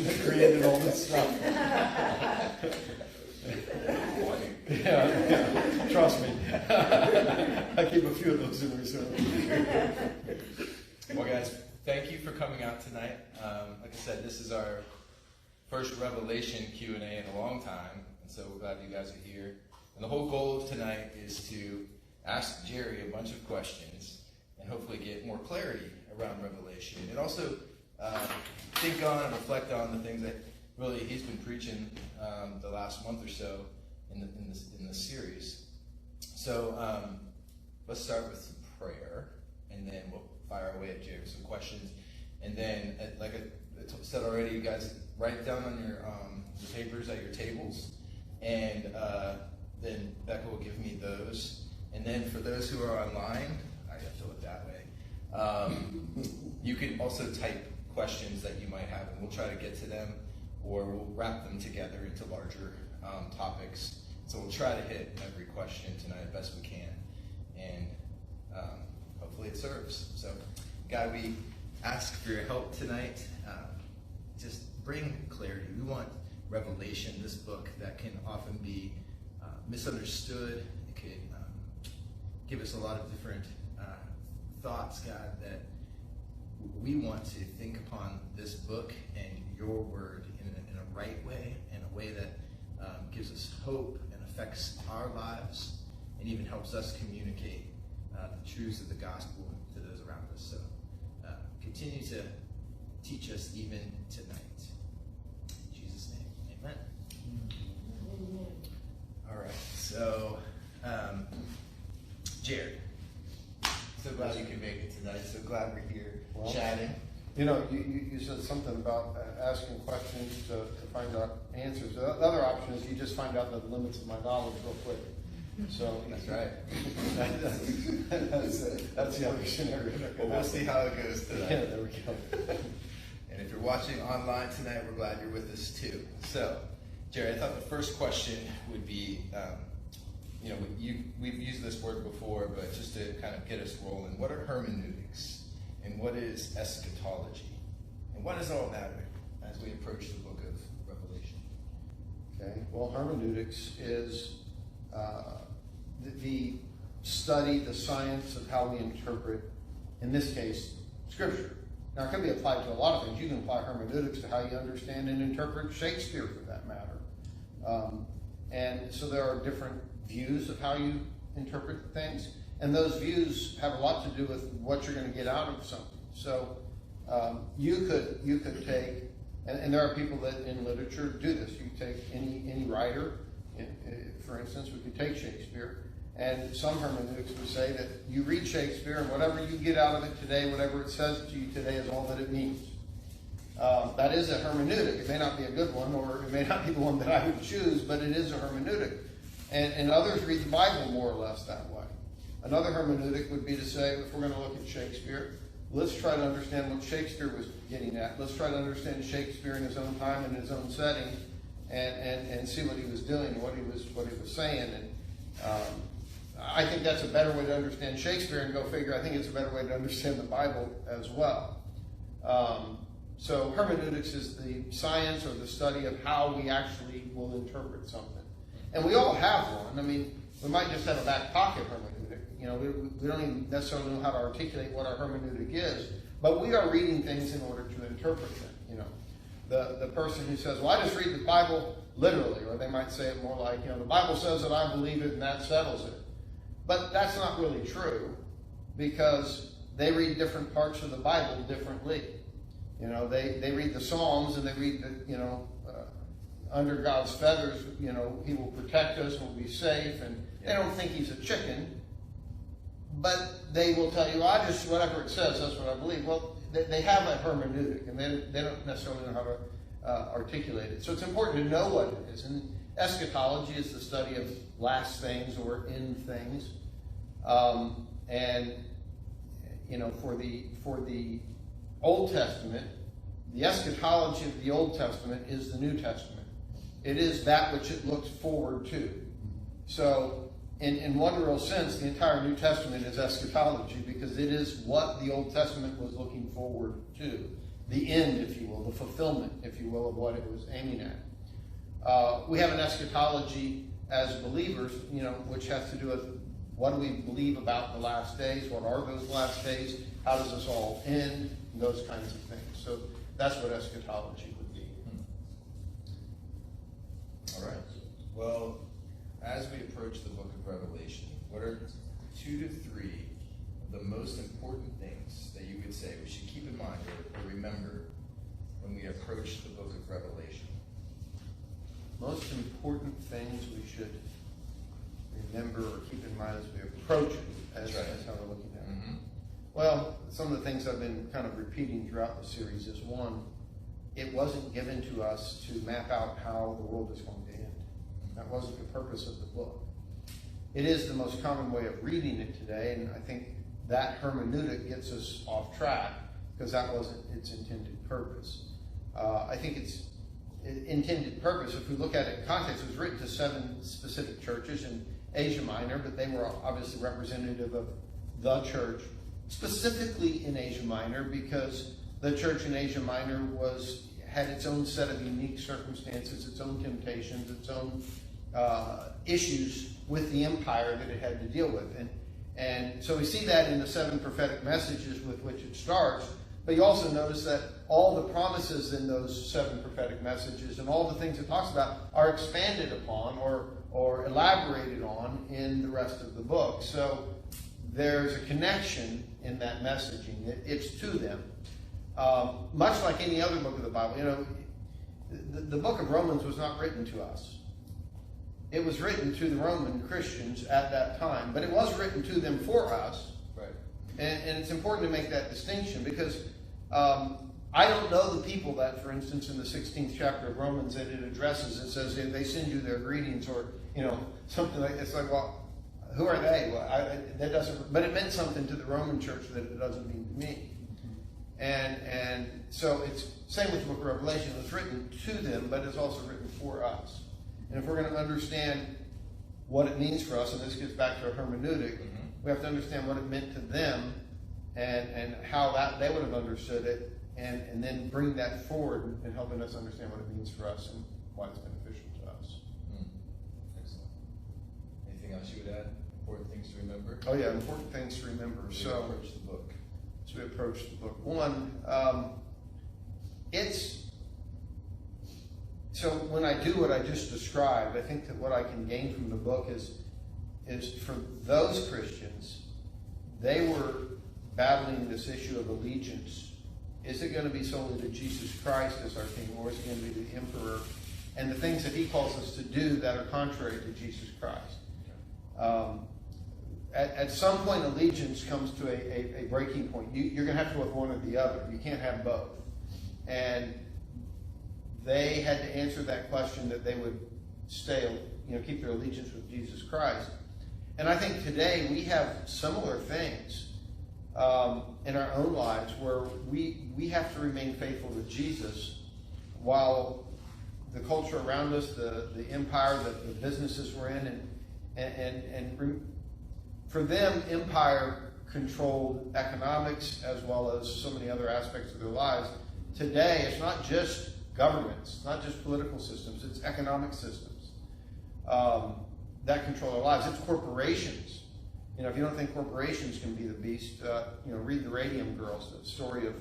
that created all this stuff. Yeah, trust me. I keep a few of those in reserve. Well, guys, thank you for coming out tonight. Like I said, this is our first Revelation Q&A in a long time, and so we're glad you guys are here. And the whole goal of tonight is to ask Jerry a bunch of questions and hopefully get more clarity around Revelation, and also think on and reflect on the things that really he's been preaching the last month or so in this series. So let's start with some prayer, and then we'll fire away at Jerry with some questions. And then, like I said already, you guys write it down on your papers at your tables, and then Becca will give me those. And then for those who are online, I gotta fill it that way. You can also type questions that you might have, and we'll try to get to them, or we'll wrap them together into larger topics. So we'll try to hit every question tonight as best we can, and hopefully it serves. So, God, we ask for your help tonight. Just bring clarity. We want revelation, this book that can often be misunderstood. It could give us a lot of different thoughts, God, that we want to think upon this book and your word in a right way, in a way that gives us hope and affects our lives, and even helps us communicate the truths of the gospel to those around us. So continue to teach us even tonight. In Jesus' name, amen. All right, so Jared, so glad you could make it tonight. So glad we're here chatting. You know, you said something about asking questions to find out answers. The other option is you just find out the limits of my knowledge real quick. So that's right. that's the other scenario. Well, we'll see how it goes tonight. Yeah, there we go. And if you're watching online tonight, we're glad you're with us too. So, Jerry, I thought the first question would be, we've used this word before, but just to kind of get us rolling, what are hermeneutics? And what is eschatology? And what does all matter as we approach the book of Revelation? Okay, well, hermeneutics is the study, the science of how we interpret, in this case, Scripture. Now, it can be applied to a lot of things. You can apply hermeneutics to how you understand and interpret Shakespeare, for that matter. And so there are different views of how you interpret things. And those views have a lot to do with what you're going to get out of something. So you could take, and there are people that in literature do this. You take any writer, for instance, we could take Shakespeare, and some hermeneutics would say that you read Shakespeare, and whatever you get out of it today, whatever it says to you today, is all that it means. That is a hermeneutic. It may not be a good one, or it may not be the one that I would choose, but it is a hermeneutic. And others read the Bible more or less that way. Another hermeneutic would be to say, if we're going to look at Shakespeare, let's try to understand what Shakespeare was getting at. Let's try to understand Shakespeare in his own time and his own setting, and see what he was doing and what he was saying. And I think that's a better way to understand Shakespeare, and go figure, I think it's a better way to understand the Bible as well. So hermeneutics is the science or the study of how we actually will interpret something. And we all have one. I mean, we might just have a back pocket hermeneutic. You know, we don't even necessarily know how to articulate what our hermeneutic is, but we are reading things in order to interpret them. You know, the person who says, well, I just read the Bible literally, or they might say it more like, the Bible says that I believe it and that settles it. But that's not really true, because they read different parts of the Bible differently. You know, they read the Psalms, and they read the, under God's feathers, he will protect us, we'll be safe, and they don't think he's a chicken, but they will tell you, whatever it says, that's what I believe. Well, they have a hermeneutic, and they don't necessarily know how to articulate it. So it's important to know what it is. And eschatology is the study of last things or end things. For the Old Testament, the eschatology of the Old Testament is the New Testament. It is that which it looks forward to. So, in one real sense, the entire New Testament is eschatology, because it is what the Old Testament was looking forward to. the end, if you will, the fulfillment, if you will, of what it was aiming at. We have an eschatology as believers, which has to do with what do we believe about the last days, what are those last days, how does this all end, and those kinds of things. So that's what eschatology would be. All right. Well, as we approach the book of Revelation, what are 2 to 3 of the most important things that you would say we should keep in mind or remember when we approach the book of Revelation? Most important things we should remember or keep in mind as we approach it, as how we're looking at it. Mm-hmm. Well, some of the things I've been kind of repeating throughout the series is, one, it wasn't given to us to map out how the world is going to end. That wasn't the purpose of the book. It is the most common way of reading it today, and I think that hermeneutic gets us off track because that wasn't its intended purpose. I think its intended purpose, if we look at it in context, it was written to 7 specific churches in Asia Minor, but they were obviously representative of the church, specifically in Asia Minor, because the church in Asia Minor had its own set of unique circumstances, its own temptations, its own issues with the empire that it had to deal with. And so we see that in the 7 prophetic messages with which it starts, but you also notice that all the promises in those 7 prophetic messages and all the things it talks about are expanded upon or elaborated on in the rest of the book. So there's a connection in that messaging. It's to them. Much like any other book of the Bible, the book of Romans was not written to us. It was written to the Roman Christians at that time, but it was written to them for us. Right. And it's important to make that distinction because I don't know the people that, for instance, in the 16th chapter of Romans that it addresses, it says they send you their greetings or, something like that. It's like, well, who are they? Well, that doesn't, but it meant something to the Roman church that it doesn't mean to me. And so it's same with the book of Revelation. It was written to them, but it's also written for us. And if we're going to understand what it means for us, and this gets back to a hermeneutic, we have to understand what it meant to them and how that they would have understood it, and then bring that forward in helping us understand what it means for us and why it's beneficial to us. Excellent. Anything else you would add? Important things to remember? Oh yeah, important things to remember. As we approach the book. As we approach the book. One, so when I do what I just described, I think that what I can gain from the book is for those Christians, they were battling this issue of allegiance. Is it going to be solely to Jesus Christ as our King, or is it going to be the Emperor and the things that he calls us to do that are contrary to Jesus Christ? At some point, allegiance comes to a breaking point. You're going to have to go with one or the other. You can't have both. And they had to answer that question that they would keep their allegiance with Jesus Christ. And I think today we have similar things in our own lives where we have to remain faithful to Jesus while the culture around us, the empire, the businesses we're in, and for them, empire controlled economics as well as so many other aspects of their lives. Today, it's not just governments, it's not just political systems, it's economic systems that control our lives. It's corporations. If you don't think corporations can be the beast, read the Radium Girls, the story of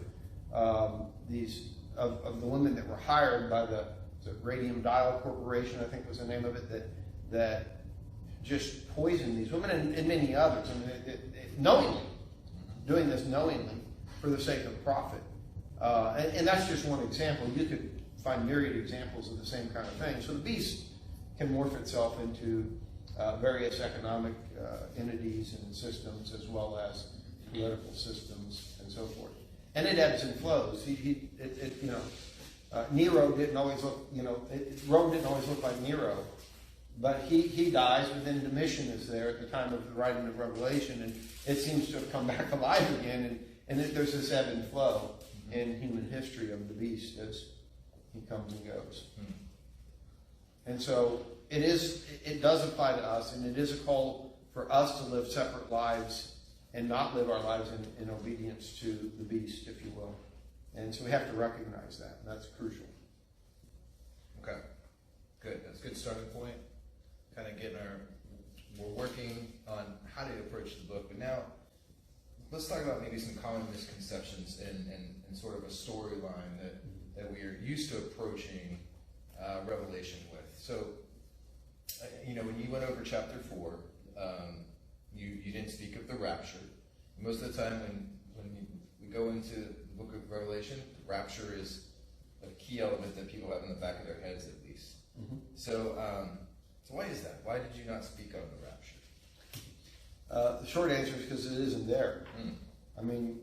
the women that were hired by the Radium Dial Corporation, I think was the name of it, that just poisoned these women and many others. I mean, knowingly, doing this knowingly for the sake of profit. And that's just one example. You could find myriad examples of the same kind of thing. So the beast can morph itself into various economic entities and systems as well as political systems and so forth. And it ebbs and flows. Nero didn't always look, Rome didn't always look like Nero. But he dies, but then Domitian is there at the time of the writing of Revelation, and it seems to have come back alive again, and there's this ebb and flow in human history of the beast as he comes and goes. And so it does apply to us, and it is a call for us to live separate lives and not live our lives in obedience to the beast, if you will. And so we have to recognize that, and that's crucial. Okay, good. That's a good starting point. Kind of we're working on how to approach the book, but now let's talk about maybe some common misconceptions and sort of a storyline that we are used to approaching Revelation with. So, when you went over chapter 4, you didn't speak of the rapture. Most of the time when we go into the book of Revelation, the rapture is a key element that people have in the back of their heads at least. Mm-hmm. So why is that? Why did you not speak of the rapture? The short answer is because it isn't there. I mean,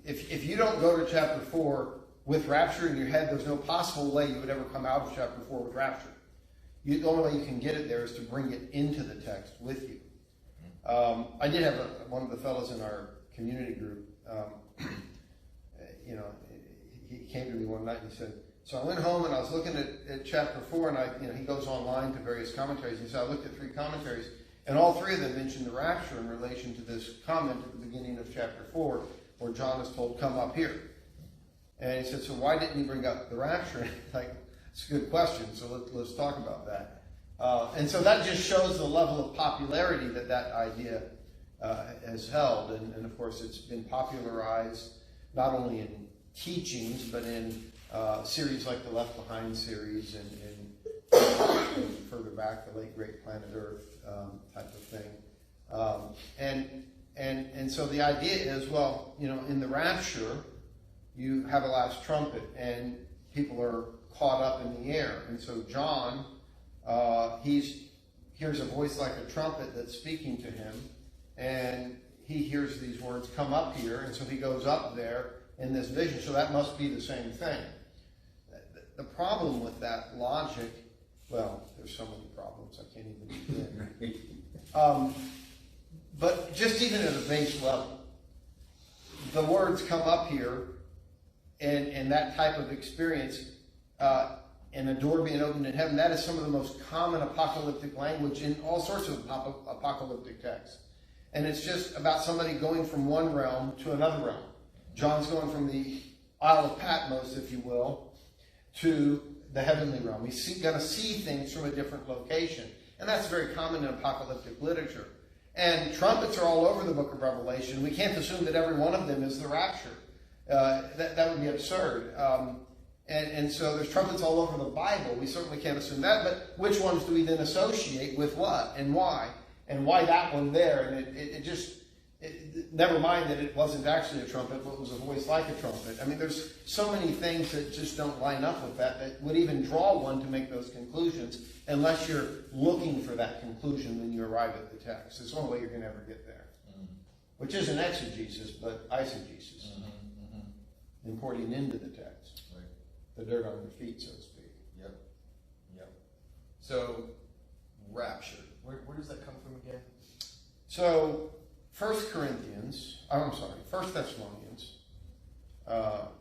if you don't go to chapter 4 with rapture in your head, there's no possible way you would ever come out of chapter 4 with rapture. The only way you can get it there is to bring it into the text with you. I did have one of the fellows in our community group, he came to me one night and he said, so I went home and I was looking at chapter 4, and he goes online to various commentaries. He said, I looked at 3 commentaries, and all 3 of them mentioned the rapture in relation to this comment at the beginning of chapter 4, where John is told, come up here. And he said, so why didn't you bring up the rapture? It's a good question, so let's talk about that. And so that just shows the level of popularity that idea has held. And of course, it's been popularized not only in teachings, but in series like the Left Behind series and further back, the late great Planet Earth type of thing. And so the idea is, well, in the rapture, you have a last trumpet, and people are caught up in the air. And so John, hears a voice like a trumpet that's speaking to him, and he hears these words, come up here, and so he goes up there in this vision. So that must be the same thing. The problem with that logic, well, there's so many problems, I can't even begin. But just even at a base level, the words come up here, and that type of experience, and a door being opened in heaven, that is some of the most common apocalyptic language in all sorts of apocalyptic texts. And it's just about somebody going from one realm to another realm. John's going from the Isle of Patmos, if you will, to the heavenly realm. He's going to see things from a different location. And that's very common in apocalyptic literature. And trumpets are all over the book of Revelation. We can't assume that every one of them is the rapture. That would be absurd. And so there's trumpets all over the Bible. We certainly can't assume that. But which ones do we then associate with what and why? And why that one there? And it just, never mind that it wasn't actually a trumpet, but it was a voice like a trumpet. I mean, there's so many things that just don't line up with that would even draw one to make those conclusions, unless you're looking for that conclusion when you arrive at the text. It's the only way you're going to ever get there. Which isn't exegesis, but eisegesis. Importing into the text. Right. The dirt on your feet, so to speak. Yep. So, rapture. Where does that come from again? So, 1 Thessalonians,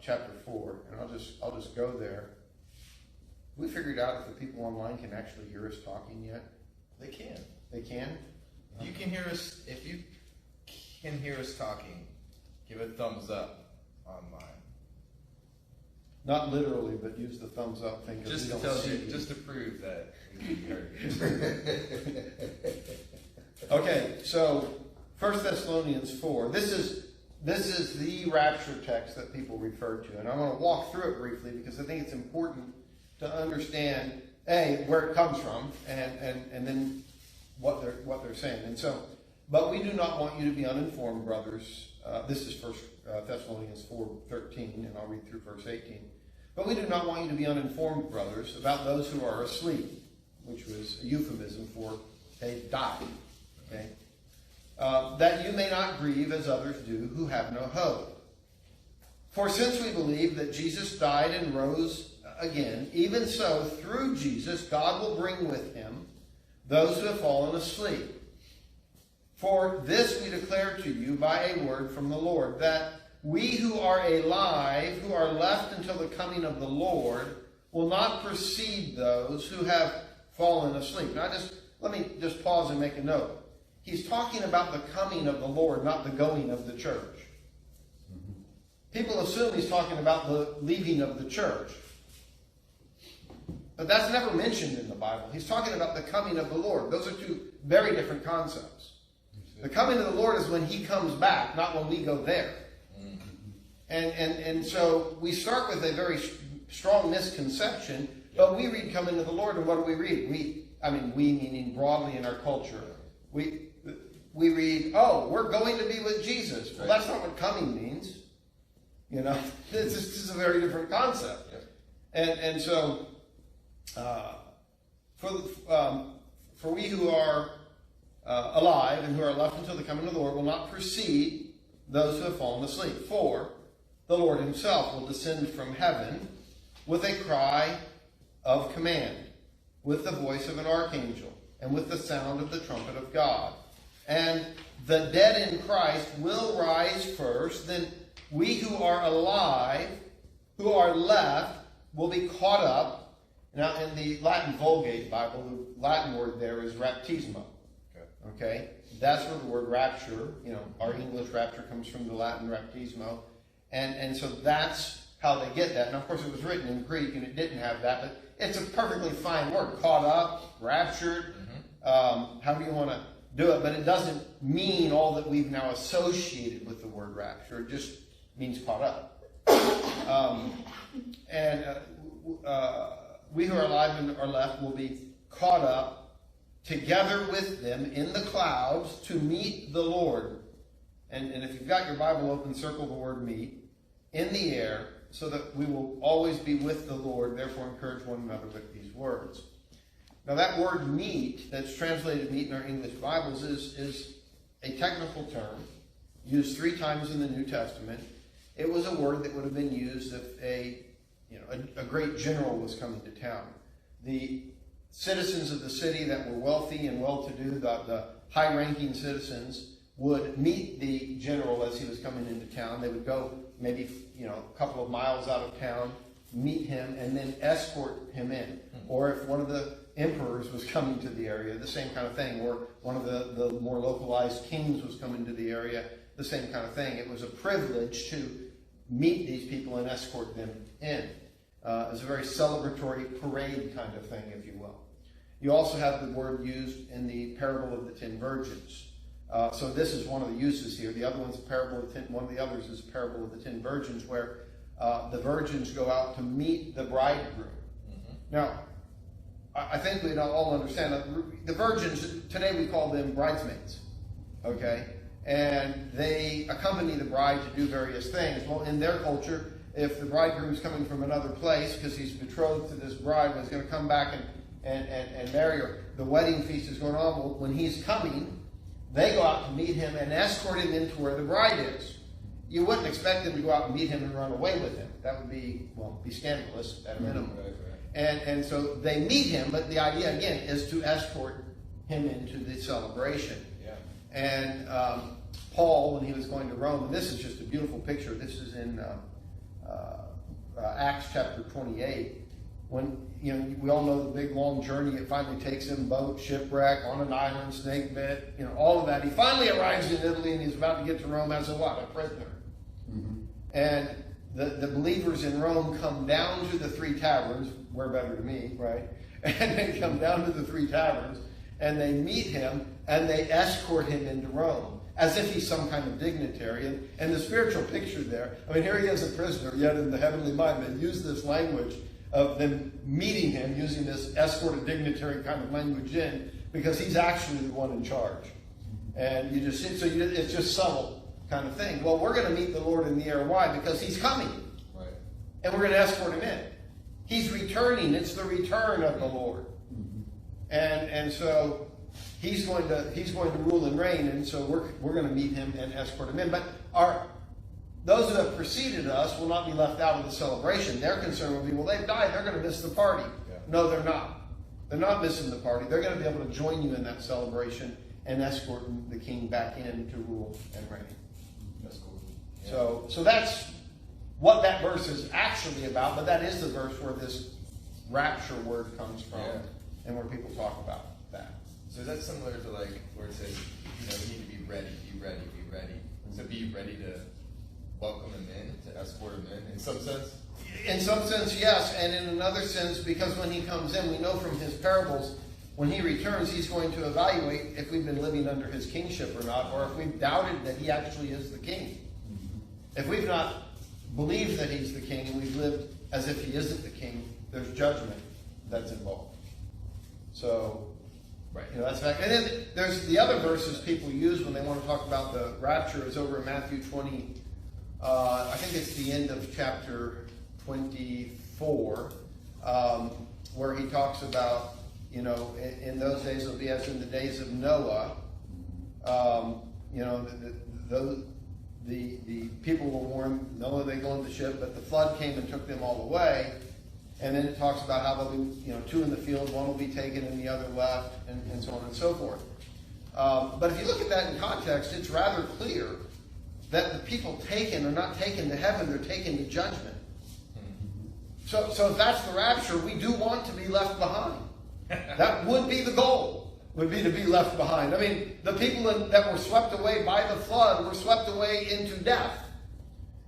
chapter 4, and I'll just go there. We figured out if the people online can actually hear us talking yet. They can. They can? If you can hear us talking, give a thumbs up online. Not literally, but use the thumbs up thing. Just to prove that we heard. Okay, so 1 Thessalonians 4. This is the rapture text that people refer to, and I want to walk through it briefly because I think it's important to understand where it comes from, and then what they're saying. And so, but we do not want you to be uninformed, brothers. This is 1 Thessalonians 4:13, and I'll read through verse 18. But we do not want you to be uninformed, brothers, about those who are asleep, which was a euphemism for they died. Okay, that you may not grieve as others do who have no hope. For since we believe that Jesus died and rose again, even so through Jesus God will bring with him those who have fallen asleep. For this we declare to you by a word from the Lord, that we who are alive, who are left until the coming of the Lord, will not precede those who have fallen asleep. Now let me just pause and make a note. He's talking about the coming of the Lord, not the going of the church. people assume he's talking about the leaving of the church. But that's never mentioned in the Bible. He's talking about the coming of the Lord. Those are two very different concepts. The coming of the Lord is when he comes back, not when we go there. And so we start with a very strong misconception, but we read coming to the Lord, and what do we read? We meaning broadly in our culture. We read, oh, we're going to be with Jesus. Well, that's not what coming means. You know, this is a very different concept. And so for we who are alive and who are left until the coming of the Lord will not precede those who have fallen asleep. For the Lord himself will descend from heaven with a cry of command, with the voice of an archangel, and with the sound of the trumpet of God. And the dead in Christ will rise first. Then we who are alive, who are left, will be caught up. Now, in the Latin Vulgate Bible, the Latin word there is raptismo. Okay? That's where the word rapture, our English rapture comes from the Latin raptismo. And so that's how they get that. And of course it was written in Greek and it didn't have that, but it's a perfectly fine word. Caught up, raptured, however you want to do it, but it doesn't mean all that we've now associated with the word rapture. It just means caught up. We who are alive and are left will be caught up together with them in the clouds to meet the Lord. And if you've got your Bible open, circle the word meet in the air, so that we will always be with the Lord. Therefore, encourage one another with these words. Now, that word meet, that's translated meet in our English Bibles, is a technical term used 3 times in the New Testament. It was a word that would have been used if a great general was coming to town. The citizens of the city that were wealthy and well-to-do, the high-ranking citizens, would meet the general as he was coming into town. They would go maybe a couple of miles out of town, meet him, and then escort him in. Or if one of the emperors was coming to the area, the same kind of thing. Or one of the more localized kings was coming to the area, the same kind of thing. It was a privilege to meet these people and escort them in. It was a very celebratory parade kind of thing, if you will. You also have the word used in the parable of the 10 virgins. So this is one of the uses here. The other one's a parable of one of the others is a parable of the 10 virgins, where the virgins go out to meet the bridegroom. Now, I think we all understand that the virgins, today we call them bridesmaids, okay? And they accompany the bride to do various things. Well, in their culture, if the bridegroom's coming from another place because he's betrothed to this bride and is going to come back and marry her, the wedding feast is going on. Well, when he's coming, they go out to meet him and escort him into where the bride is. You wouldn't expect them to go out and meet him and run away with him. That would be scandalous at a minimum. Right. And so they meet him, but the idea, again, is to escort him into the celebration. Yeah. And Paul, when he was going to Rome, and this is just a beautiful picture. This is in Acts chapter 28. When, we all know the big long journey it finally takes him, boat, shipwreck, on an island, snake bit, all of that. He finally arrives in Italy and he's about to get to Rome as a what? A prisoner. And the believers in Rome come down to the 3 taverns, where better to me, right? And they come down to the 3 taverns and they meet him and they escort him into Rome as if he's some kind of dignitary. And the spiritual picture there, here he is a prisoner, yet in the heavenly mind, they use this language of them meeting him, using this escorted dignitary kind of language because he's actually the one in charge. And you just see, it's just subtle kind of thing. Well, we're going to meet the Lord in the air. Why? Because he's coming. Right. And we're going to escort him in. He's returning. It's the return of the Lord. And so he's going to rule and reign, and so we're going to meet him and escort him in. But those who have preceded us will not be left out of the celebration. Their concern will be, well, they've died, they're going to miss the party. Yeah. No, they're not. They're not missing the party. They're going to be able to join you in that celebration and escort the king back in to rule and reign. That's cool. Yeah. So that's what that verse is actually about, but that is the verse where this rapture word comes from, and where people talk about that. So is that similar to where it says, you need to be ready, be ready, be ready. So be ready to welcome him in, to escort him in some sense? In some sense, yes, and in another sense, because when he comes in, we know from his parables, when he returns, he's going to evaluate if we've been living under his kingship or not, or if we've doubted that he actually is the king. If we've not believed that he's the king and we've lived as if he isn't the king, there's judgment that's involved. So, right, that's fact. And then there's the other verses people use when they want to talk about the rapture is over in Matthew 20. I think it's the end of chapter 24, where he talks about, in those days it'll be as in the days of Noah. The people were warned, Noah, they go in the ship, but the flood came and took them all away. And then it talks about how there'll be, two in the field, one will be taken and the other left, and so on and so forth. But if you look at that in context, it's rather clear that the people taken are not taken to heaven, they're taken to judgment. So if that's the rapture, we do want to be left behind. That would be the goal, would be to be left behind. I mean, the people that were swept away by the flood were swept away into death.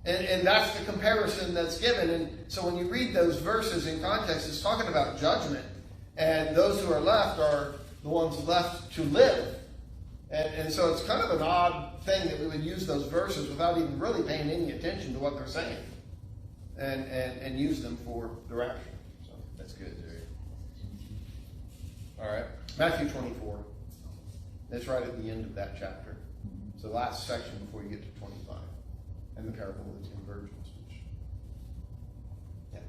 And that's the comparison that's given. And so when you read those verses in context, it's talking about judgment. And those who are left are the ones left to live. And so it's kind of an odd thing that we would use those verses without even really paying any attention to what they're saying. And use them for the rapture. So that's good, Jerry. All right. Matthew 24. That's right at the end of that chapter. It's the last section before you get to 25. And the parable of the 10 virgins.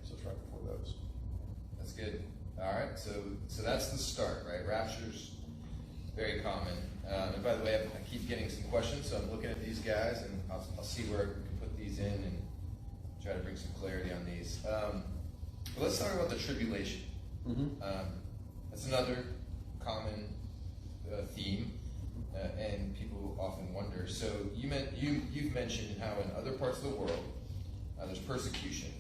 So it's right before those. That's good. All right. So that's the start, right? Rapture's very common. And by the way, I keep getting some questions, so I'm looking at these guys, and I'll see where we can put these in and try to bring some clarity on these. But let's talk about the tribulation. That's another common theme, and people often wonder. So you've mentioned how in other parts of the world there's persecution,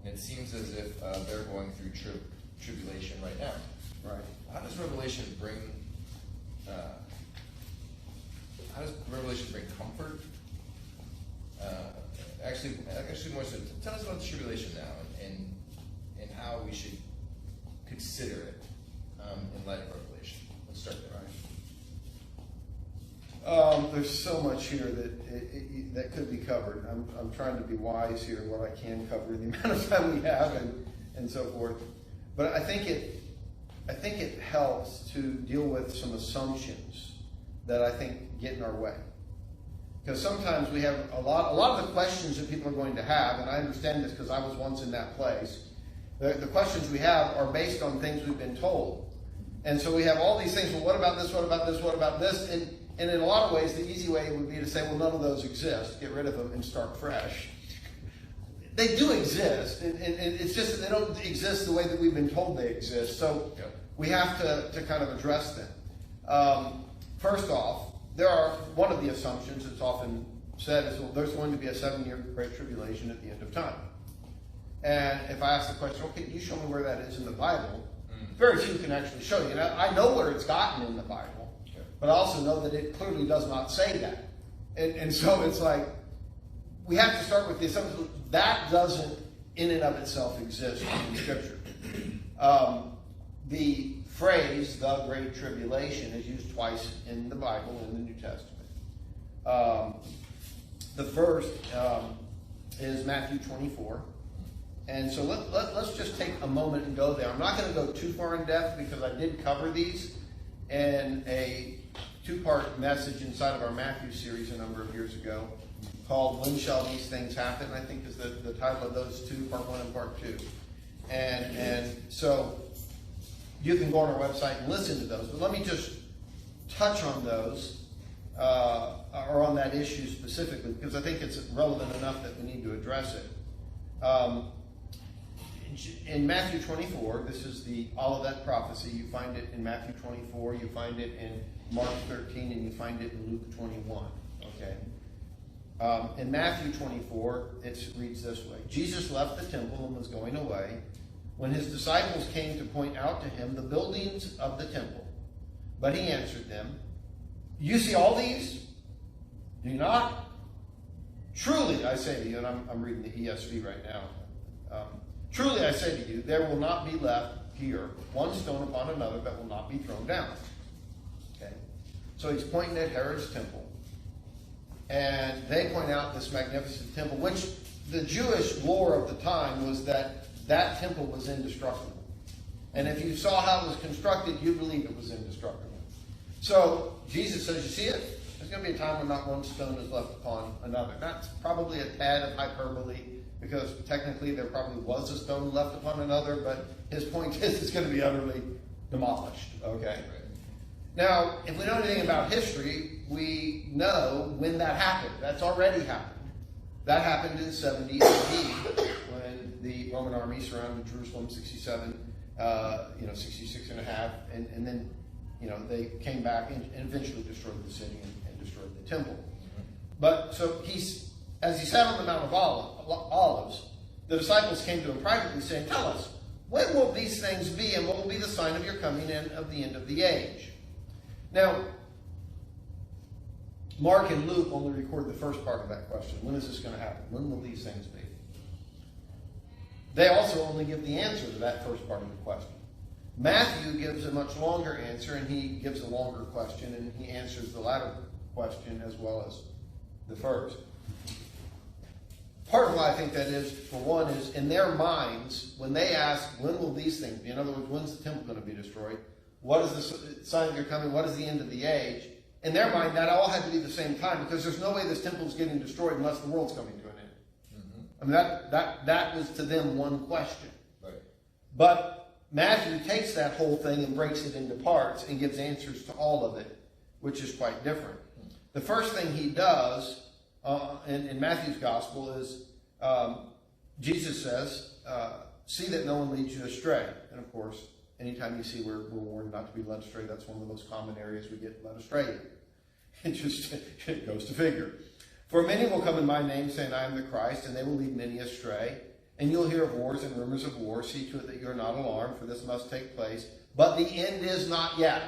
and it seems as if they're going through tribulation right now. Right. How does Revelation bring comfort? Actually, more so, tell us about the tribulation now and how we should consider it in light of Revelation. Let's start there. There's so much here that could be covered. I'm trying to be wise here, what I can cover in the amount of time we have, and so forth. But I think it helps to deal with some assumptions that I think get in our way. Because sometimes we have a lot of the questions that people are going to have, and I understand this because I was once in that place. The questions we have are based on things we've been told. And so we have all these things, well, what about this, what about this, what about this? And in a lot of ways, the easy way would be to say, well, none of those exist. Get rid of them and start fresh. They do exist, and it's just that they don't exist the way that we've been told they exist. So we have to kind of address them. First off, one of the assumptions that's often said is, well, there's going to be a 7-year great tribulation at the end of time. And if I ask the question, okay, can you show me where that is in the Bible? Very few can actually show you. And I know where it's gotten in the Bible, but I also know that it clearly does not say that. And so it's like, we have to start with the assumption that doesn't in and of itself exist in Scripture. The phrase, the Great Tribulation, is used twice in the Bible in the New Testament. The first is Matthew 24. And so let's just take a moment and go there. I'm not going to go too far in depth because I did cover these in a 2-part message inside of our Matthew series a number of years ago called When Shall These Things Happen? I think is the title of those two, part 1 and part 2. And so you can go on our website and listen to those. But let me just touch on those, or on that issue specifically, because I think it's relevant enough that we need to address it. In Matthew 24, this is the Olivet prophecy. You find it in Matthew 24, you find it in Mark 13, and you find it in Luke 21. Okay. In Matthew 24, it reads this way. Jesus left the temple and was going away when his disciples came to point out to him the buildings of the temple. But he answered them, "You see all these? Do you not? Truly I say to you, and I'm reading the ESV right now. Truly I say to you, there will not be left here one stone upon another that will not be thrown down. Okay? So he's pointing at Herod's temple. And they point out this magnificent temple, which the Jewish lore of the time was that that temple was indestructible. And if you saw how it was constructed, you believe it was indestructible. So Jesus says, you see it? There's going to be a time when not one stone is left upon another. That's probably a tad of hyperbole, because technically there probably was a stone left upon another, but his point is it's going to be utterly demolished. Okay? Now, if we know anything about history, we know when that happened. That's already happened. That happened in 70 AD when the Roman army surrounded Jerusalem, 66 and a half, and then, they came back and eventually destroyed the city and destroyed the temple. But so as he sat on the Mount of Olives, the disciples came to him privately saying, tell us, when will these things be, and what will be the sign of your coming and of the end of the age? Now, Mark and Luke only record the first part of that question. When is this going to happen? When will these things be? They also only give the answer to that first part of the question. Matthew gives a much longer answer, and he gives a longer question, and he answers the latter question as well as the first. Part of why I think that is, for one, is in their minds, when they ask, when will these things be? In other words, when's the temple going to be destroyed? What is the sign of your coming? What is the end of the age? In their mind, that all had to be the same time, because there's no way this temple is getting destroyed unless the world's coming to an end. I mean, that was to them one question. Right. But Matthew takes that whole thing and breaks it into parts and gives answers to all of it, which is quite different. The first thing he does in Matthew's gospel is Jesus says, see that no one leads you astray. And of course, anytime you see we're warned not to be led astray, that's one of the most common areas we get led astray in. It goes to figure. For many will come in my name, saying, I am the Christ, and they will lead many astray. And you'll hear of wars and rumors of wars. See to it that you're not alarmed, for this must take place. But the end is not yet.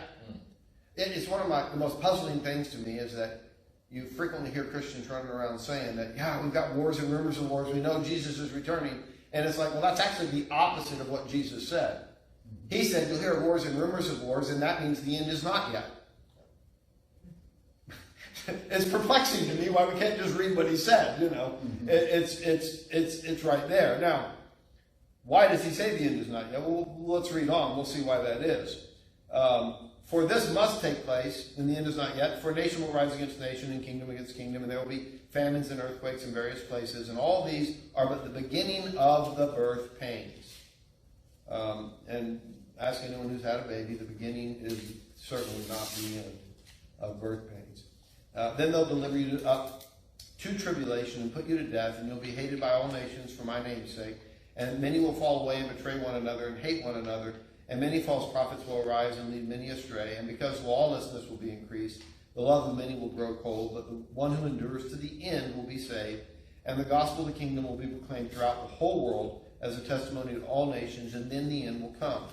It's one of the most puzzling things to me is that you frequently hear Christians running around saying that, yeah, we've got wars and rumors of wars. We know Jesus is returning. And it's like, well, that's actually the opposite of what Jesus said. He said you'll hear wars and rumors of wars, and that means the end is not yet. It's perplexing to me why we can't just read what he said, It's right there. Now, why does he say the end is not yet? Well, let's read on. We'll see why that is. For this must take place, and the end is not yet. For nation will rise against nation, and kingdom against kingdom, and there will be famines and earthquakes in various places, and all these are but the beginning of the birth pains. And ask anyone who's had a baby, the beginning is certainly not the end of birth pains. Then they'll deliver you up to tribulation and put you to death, and you'll be hated by all nations for my name's sake. And many will fall away and betray one another and hate one another. And many false prophets will arise and lead many astray. And because lawlessness will be increased, the love of many will grow cold. But the one who endures to the end will be saved. And the gospel of the kingdom will be proclaimed throughout the whole world as a testimony to all nations. And then the end will come.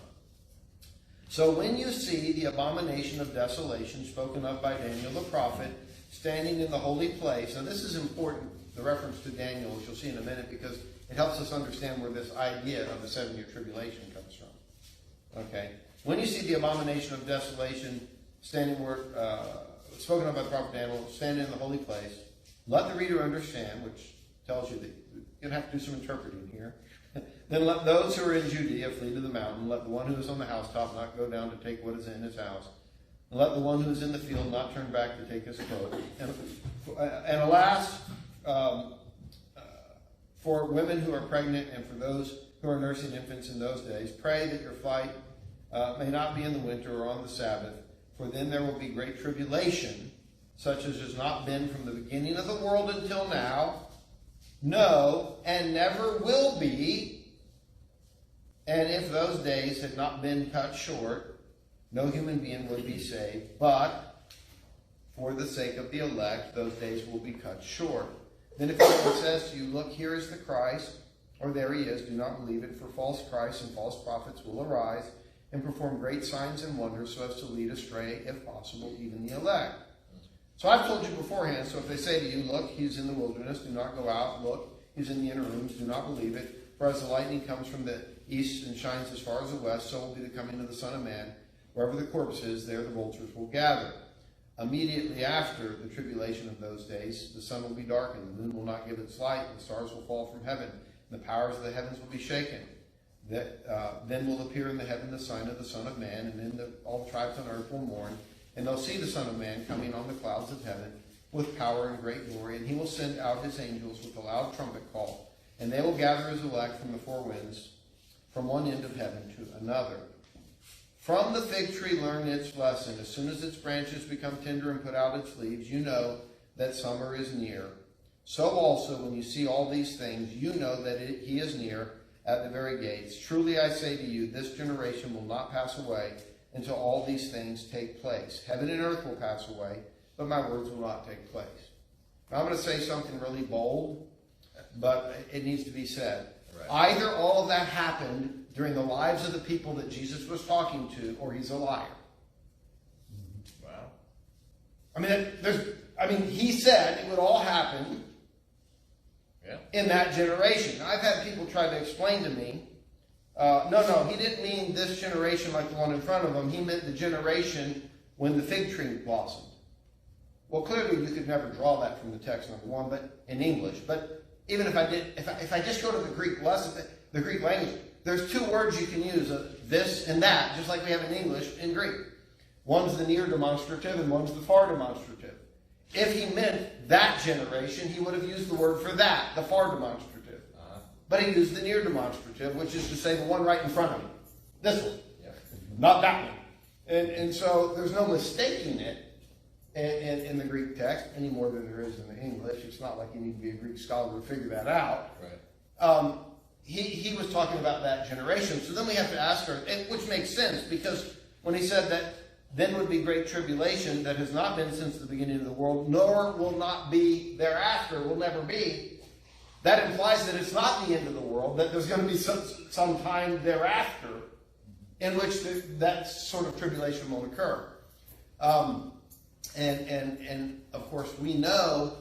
So when you see the abomination of desolation spoken of by Daniel the prophet standing in the holy place. Now this is important, the reference to Daniel, which you'll see in a minute, because it helps us understand where this idea of the 7-year tribulation comes from. Okay. When you see the abomination of desolation standing where, spoken of by the prophet Daniel, standing in the holy place, let the reader understand, which tells you that you're going to have to do some interpreting here. Then let those who are in Judea flee to the mountain. Let the one who is on the housetop not go down to take what is in his house. And let the one who is in the field not turn back to take his coat. And alas, for women who are pregnant and for those who are nursing infants in those days, pray that your flight may not be in the winter or on the Sabbath, for then there will be great tribulation, such as has not been from the beginning of the world until now, no, and never will be. And if those days had not been cut short, no human being would be saved. But for the sake of the elect, those days will be cut short. Then if anyone says to you, look, here is the Christ, or there he is, do not believe it, for false Christs and false prophets will arise and perform great signs and wonders so as to lead astray, if possible, even the elect. So I've told you beforehand, so if they say to you, look, he's in the wilderness, do not go out. Look, he's in the inner rooms, do not believe it. For as the lightning comes from the east and shines as far as the west, so will be the coming of the Son of Man. Wherever the corpse is, there the vultures will gather. Immediately after the tribulation of those days, the sun will be darkened, the moon will not give its light, and the stars will fall from heaven, and the powers of the heavens will be shaken. Then will appear in the heaven the sign of the Son of Man, and then all the tribes on earth will mourn, and they'll see the Son of Man coming on the clouds of heaven with power and great glory, and he will send out his angels with a loud trumpet call, and they will gather his elect from the four winds, from one end of heaven to another. From the fig tree learn its lesson. As soon as its branches become tender and put out its leaves, you know that summer is near. So also, when you see all these things, you know that he is near at the very gates. Truly I say to you, this generation will not pass away until all these things take place. Heaven and earth will pass away, but my words will not take place. Now I'm going to say something really bold, but it needs to be said. Right. Either all of that happened during the lives of the people that Jesus was talking to, or he's a liar. Wow. I mean, he said it would all happen in that generation. I've had people try to explain to me, no, he didn't mean this generation like the one in front of him. He meant the generation when the fig tree blossomed. Well, clearly you could never draw that from the text, number one, but in English. But even if I did, if I just go to the Greek lesson, the Greek language, there's two words you can use, this and that, just like we have in English and Greek. One's the near demonstrative and one's the far demonstrative. If he meant that generation, he would have used the word for that, the far demonstrative. But he used the near demonstrative, which is to say the one right in front of him. This one. Yeah. Not that one. And so there's no mistaking it in the Greek text any more than there is in the English. It's not like you need to be a Greek scholar to figure that out. Right. He was talking about that generation. So then we have to ask her, which makes sense, because when he said that then would be great tribulation that has not been since the beginning of the world, nor will not be thereafter, will never be, that implies that it's not the end of the world, that there's going to be some time thereafter in which that sort of tribulation will occur. And of course, we know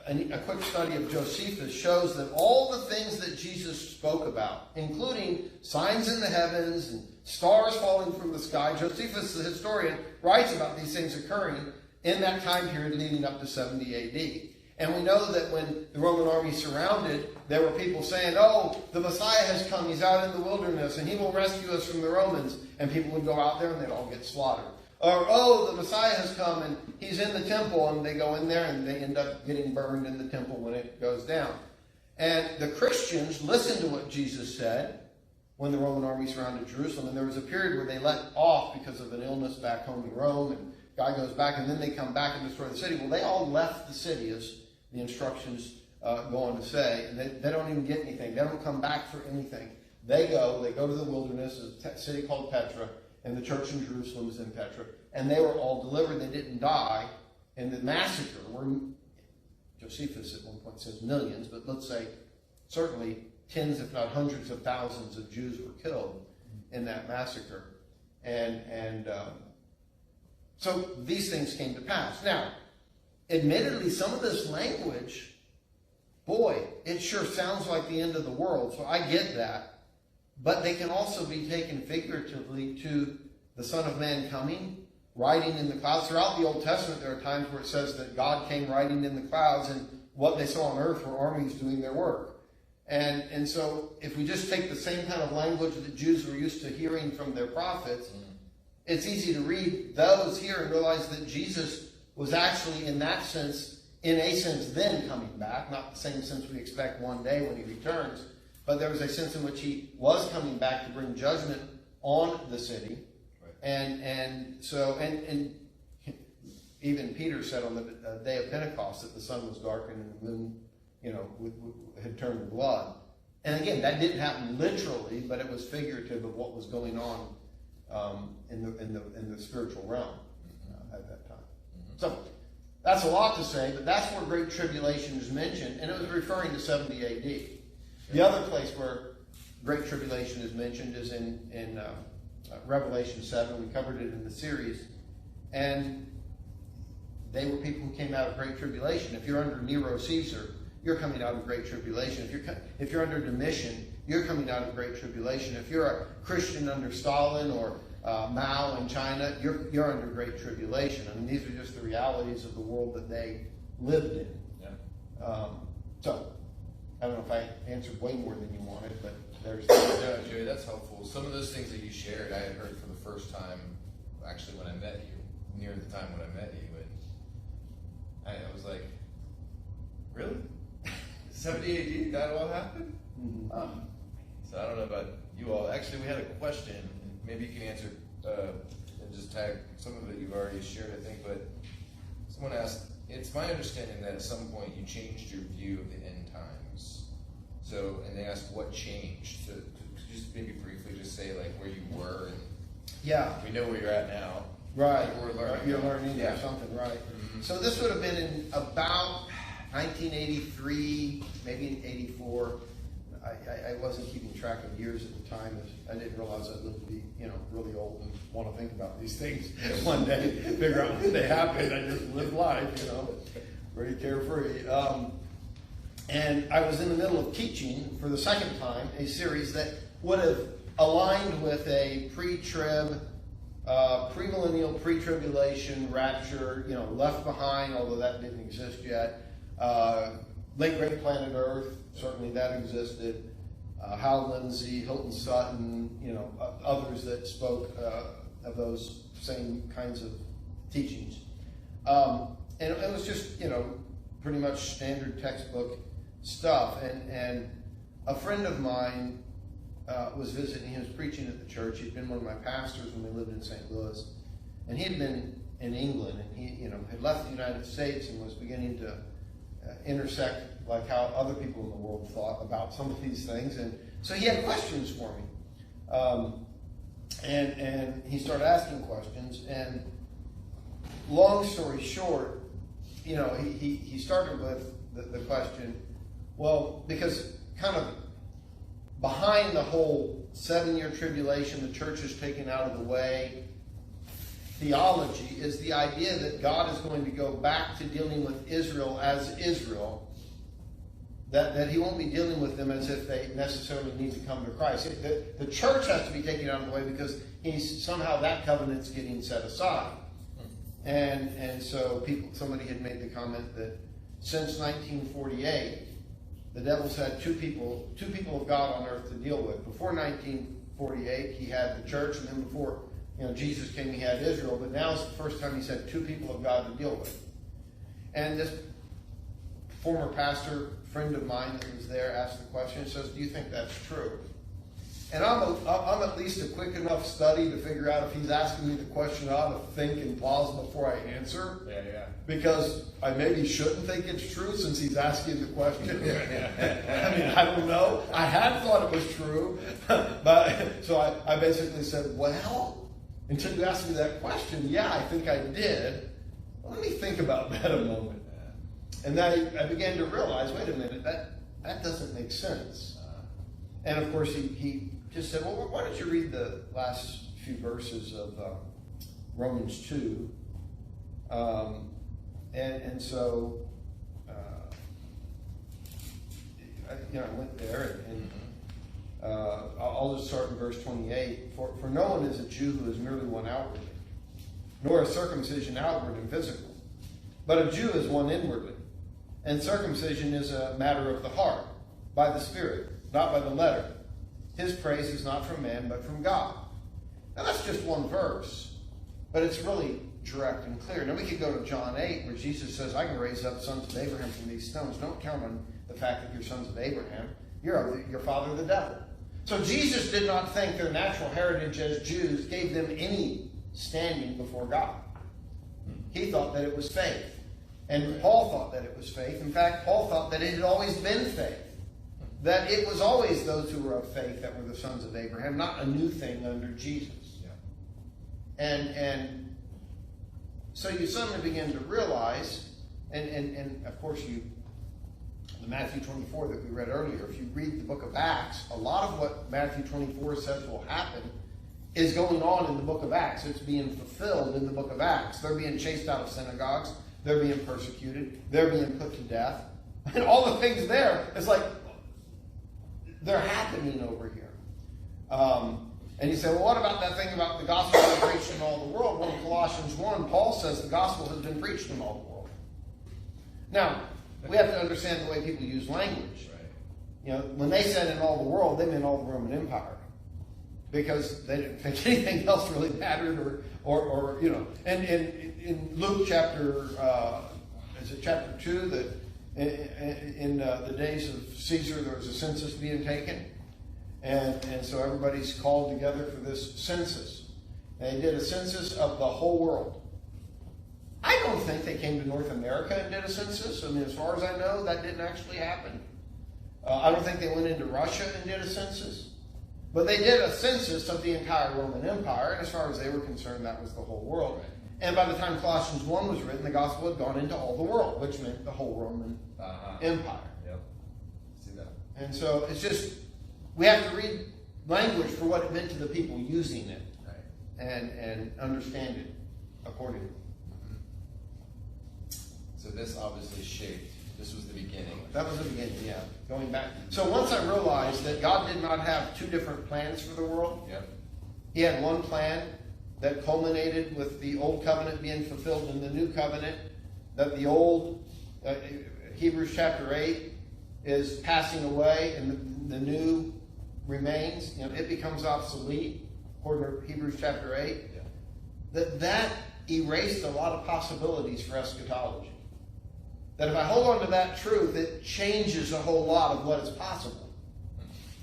a quick study of Josephus shows that all the things that Jesus spoke about, including signs in the heavens and stars falling from the sky, Josephus, the historian, writes about these things occurring in that time period leading up to 70 AD. And we know that when the Roman army surrounded, there were people saying, oh, the Messiah has come, he's out in the wilderness, and he will rescue us from the Romans. And people would go out there and they'd all get slaughtered. Or, oh, the Messiah has come and he's in the temple, and they go in there and they end up getting burned in the temple when it goes down. And the Christians listened to what Jesus said when the Roman army surrounded Jerusalem, and there was a period where they let off because of an illness back home in Rome, and God goes back, and then they come back and destroy the city. Well, they all left the city, as the instructions go on to say, and they don't even get anything. They don't come back for anything. They go to the wilderness, a city called Petra, and the church in Jerusalem is in Petra, and they were all delivered. They didn't die in the massacre, where Josephus at one point says millions, but let's say certainly tens, if not hundreds of thousands of Jews were killed in that massacre. And so these things came to pass. Now, admittedly, some of this language, boy, it sure sounds like the end of the world, so I get that. But they can also be taken figuratively to the Son of Man coming, riding in the clouds. Throughout the Old Testament, there are times where it says that God came riding in the clouds, and what they saw on earth were armies doing their work. And so if we just take the same kind of language that Jews were used to hearing from their prophets, it's easy to read those here and realize that Jesus was actually in a sense then coming back, not the same sense we expect one day when he returns, but there was a sense in which he was coming back to bring judgment on the city. Right. And so even Peter said on the day of Pentecost that the sun was darkened and the moon, had turned to blood. And again, that didn't happen literally, but it was figurative of what was going on in the spiritual realm at that time. Mm-hmm. So that's a lot to say, but that's where Great Tribulation is mentioned, and it was referring to 70 AD. The other place where Great Tribulation is mentioned is in Revelation 7. We covered it in the series. And they were people who came out of great tribulation. If you're under Nero Caesar, you're coming out of great tribulation. If you're under Domitian, you're coming out of great tribulation. If you're a Christian under Stalin or Mao in China, you're under great tribulation. I mean, these are just the realities of the world that they lived in. Yeah. So, I don't know if I answered way more than you wanted, but there's... Yeah, Jerry, that's helpful. Some of those things that you shared, I had heard for the first time, actually, when I met you, near the time when I met you, and I was like, really? 70 AD, that all happened? Mm-hmm. So I don't know about you all. Actually, we had a question. Maybe you can answer and just tag some of it you've already shared, I think. But someone asked, it's my understanding that at some point you changed your view of the end times. So, and they asked what changed. So could you just maybe briefly just say like where you were? And yeah. We know where you're at now. Right. Like we're learning. You're learning or something, right. Mm-hmm. So this would have been in about 1983, maybe 84. I wasn't keeping track of years at the time. I didn't realize I'd live to be, really old and want to think about these things one day, figure out when they happened. I just live life, very carefree. And I was in the middle of teaching for the second time a series that would have aligned with a pre-trib, premillennial, pre-tribulation, rapture, left behind, although that didn't exist yet. Late Great Planet Earth, certainly that existed. Hal Lindsey, Hilton Sutton, others that spoke of those same kinds of teachings. And it was just, pretty much standard textbook stuff. And a friend of mine was visiting. He was preaching at the church. He'd been one of my pastors when we lived in St. Louis. And he had been in England, and he, had left the United States and was beginning to intersect like how other people in the world thought about some of these things. And so he had questions for me. And he started asking questions. And long story short, he started with the question, well, because kind of behind the whole 7-year tribulation, the church is taken out of the way theology is the idea that God is going to go back to dealing with Israel as Israel, that he won't be dealing with them as if they necessarily need to come to Christ. The church has to be taken out of the way because somehow that covenant's getting set aside. And so somebody had made the comment that since 1948, the devil's had two people of God on earth to deal with. Before 1948, he had the church, and then before Jesus came, he had Israel, but now it's the first time he's had two people of God to deal with. And this former pastor, friend of mine that was there, asked the question and says, do you think that's true? And I'm at least a quick enough study to figure out if he's asking me the question, I ought to think and pause before I answer. Yeah. Because I maybe shouldn't think it's true since he's asking the question. I mean, I don't know. I had thought it was true. But so I basically said, well, until you asked me that question, yeah, I think I did. Let me think about that a moment. And then I began to realize, wait a minute, that doesn't make sense. And of course, he just said, well, why don't you read the last few verses of Romans 2? And so, I went there, and I'll just start in verse 28. For no one is a Jew who is merely one outwardly, nor is circumcision outward and physical. But a Jew is one inwardly. And circumcision is a matter of the heart, by the Spirit, not by the letter. His praise is not from man, but from God. Now that's just one verse, but it's really direct and clear. Now we could go to John 8, where Jesus says, I can raise up sons of Abraham from these stones. Don't count on the fact that you're sons of Abraham. You're your father the devil. So Jesus did not think their natural heritage as Jews gave them any standing before God. He thought that it was faith. And Paul thought that it was faith. In fact, Paul thought that it had always been faith. That it was always those who were of faith that were the sons of Abraham, not a new thing under Jesus. Yeah. And so you suddenly begin to realize, and of course the Matthew 24 that we read earlier, if you read the book of Acts, a lot of what Matthew 24 says will happen is going on in the book of Acts. It's being fulfilled in the book of Acts. They're being chased out of synagogues. they're being persecuted, they're being put to death. And all the things there, it's like, they're happening over here. And you say, well, what about that thing about the gospel being preached in all the world? Well, in Colossians 1, Paul says the gospel has been preached in all the world. Now, we have to understand the way people use language. Right. You know, when they said in all the world, they meant all the Roman Empire. Because they didn't think anything else really mattered, or you know. And in Luke chapter 2, that in the days of Caesar, there was a census being taken. And so everybody's called together for this census. And they did a census of the whole world. I don't think they came to North America and did a census. I mean, as far as I know, that didn't actually happen. I don't think they went into Russia and did a census. But they did a census of the entire Roman Empire, and as far as they were concerned, that was the whole world. Right. And by the time Colossians 1 was written, the gospel had gone into all the world, which meant the whole Roman Empire. Yep. See that. And so it's just, we have to read language for what it meant to the people using it, Right. and understand it accordingly. So this obviously shaped. This was the beginning. That was the beginning, yeah. Going back. So once I realized that God did not have two different plans for the world, Yep. He had one plan that culminated with the old covenant being fulfilled in the new covenant, that the old, Hebrews chapter 8, is passing away and the new remains. You know, it becomes obsolete, according to Hebrews chapter 8. Yeah. That erased a lot of possibilities for eschatology. That if I hold on to that truth, it changes a whole lot of what is possible.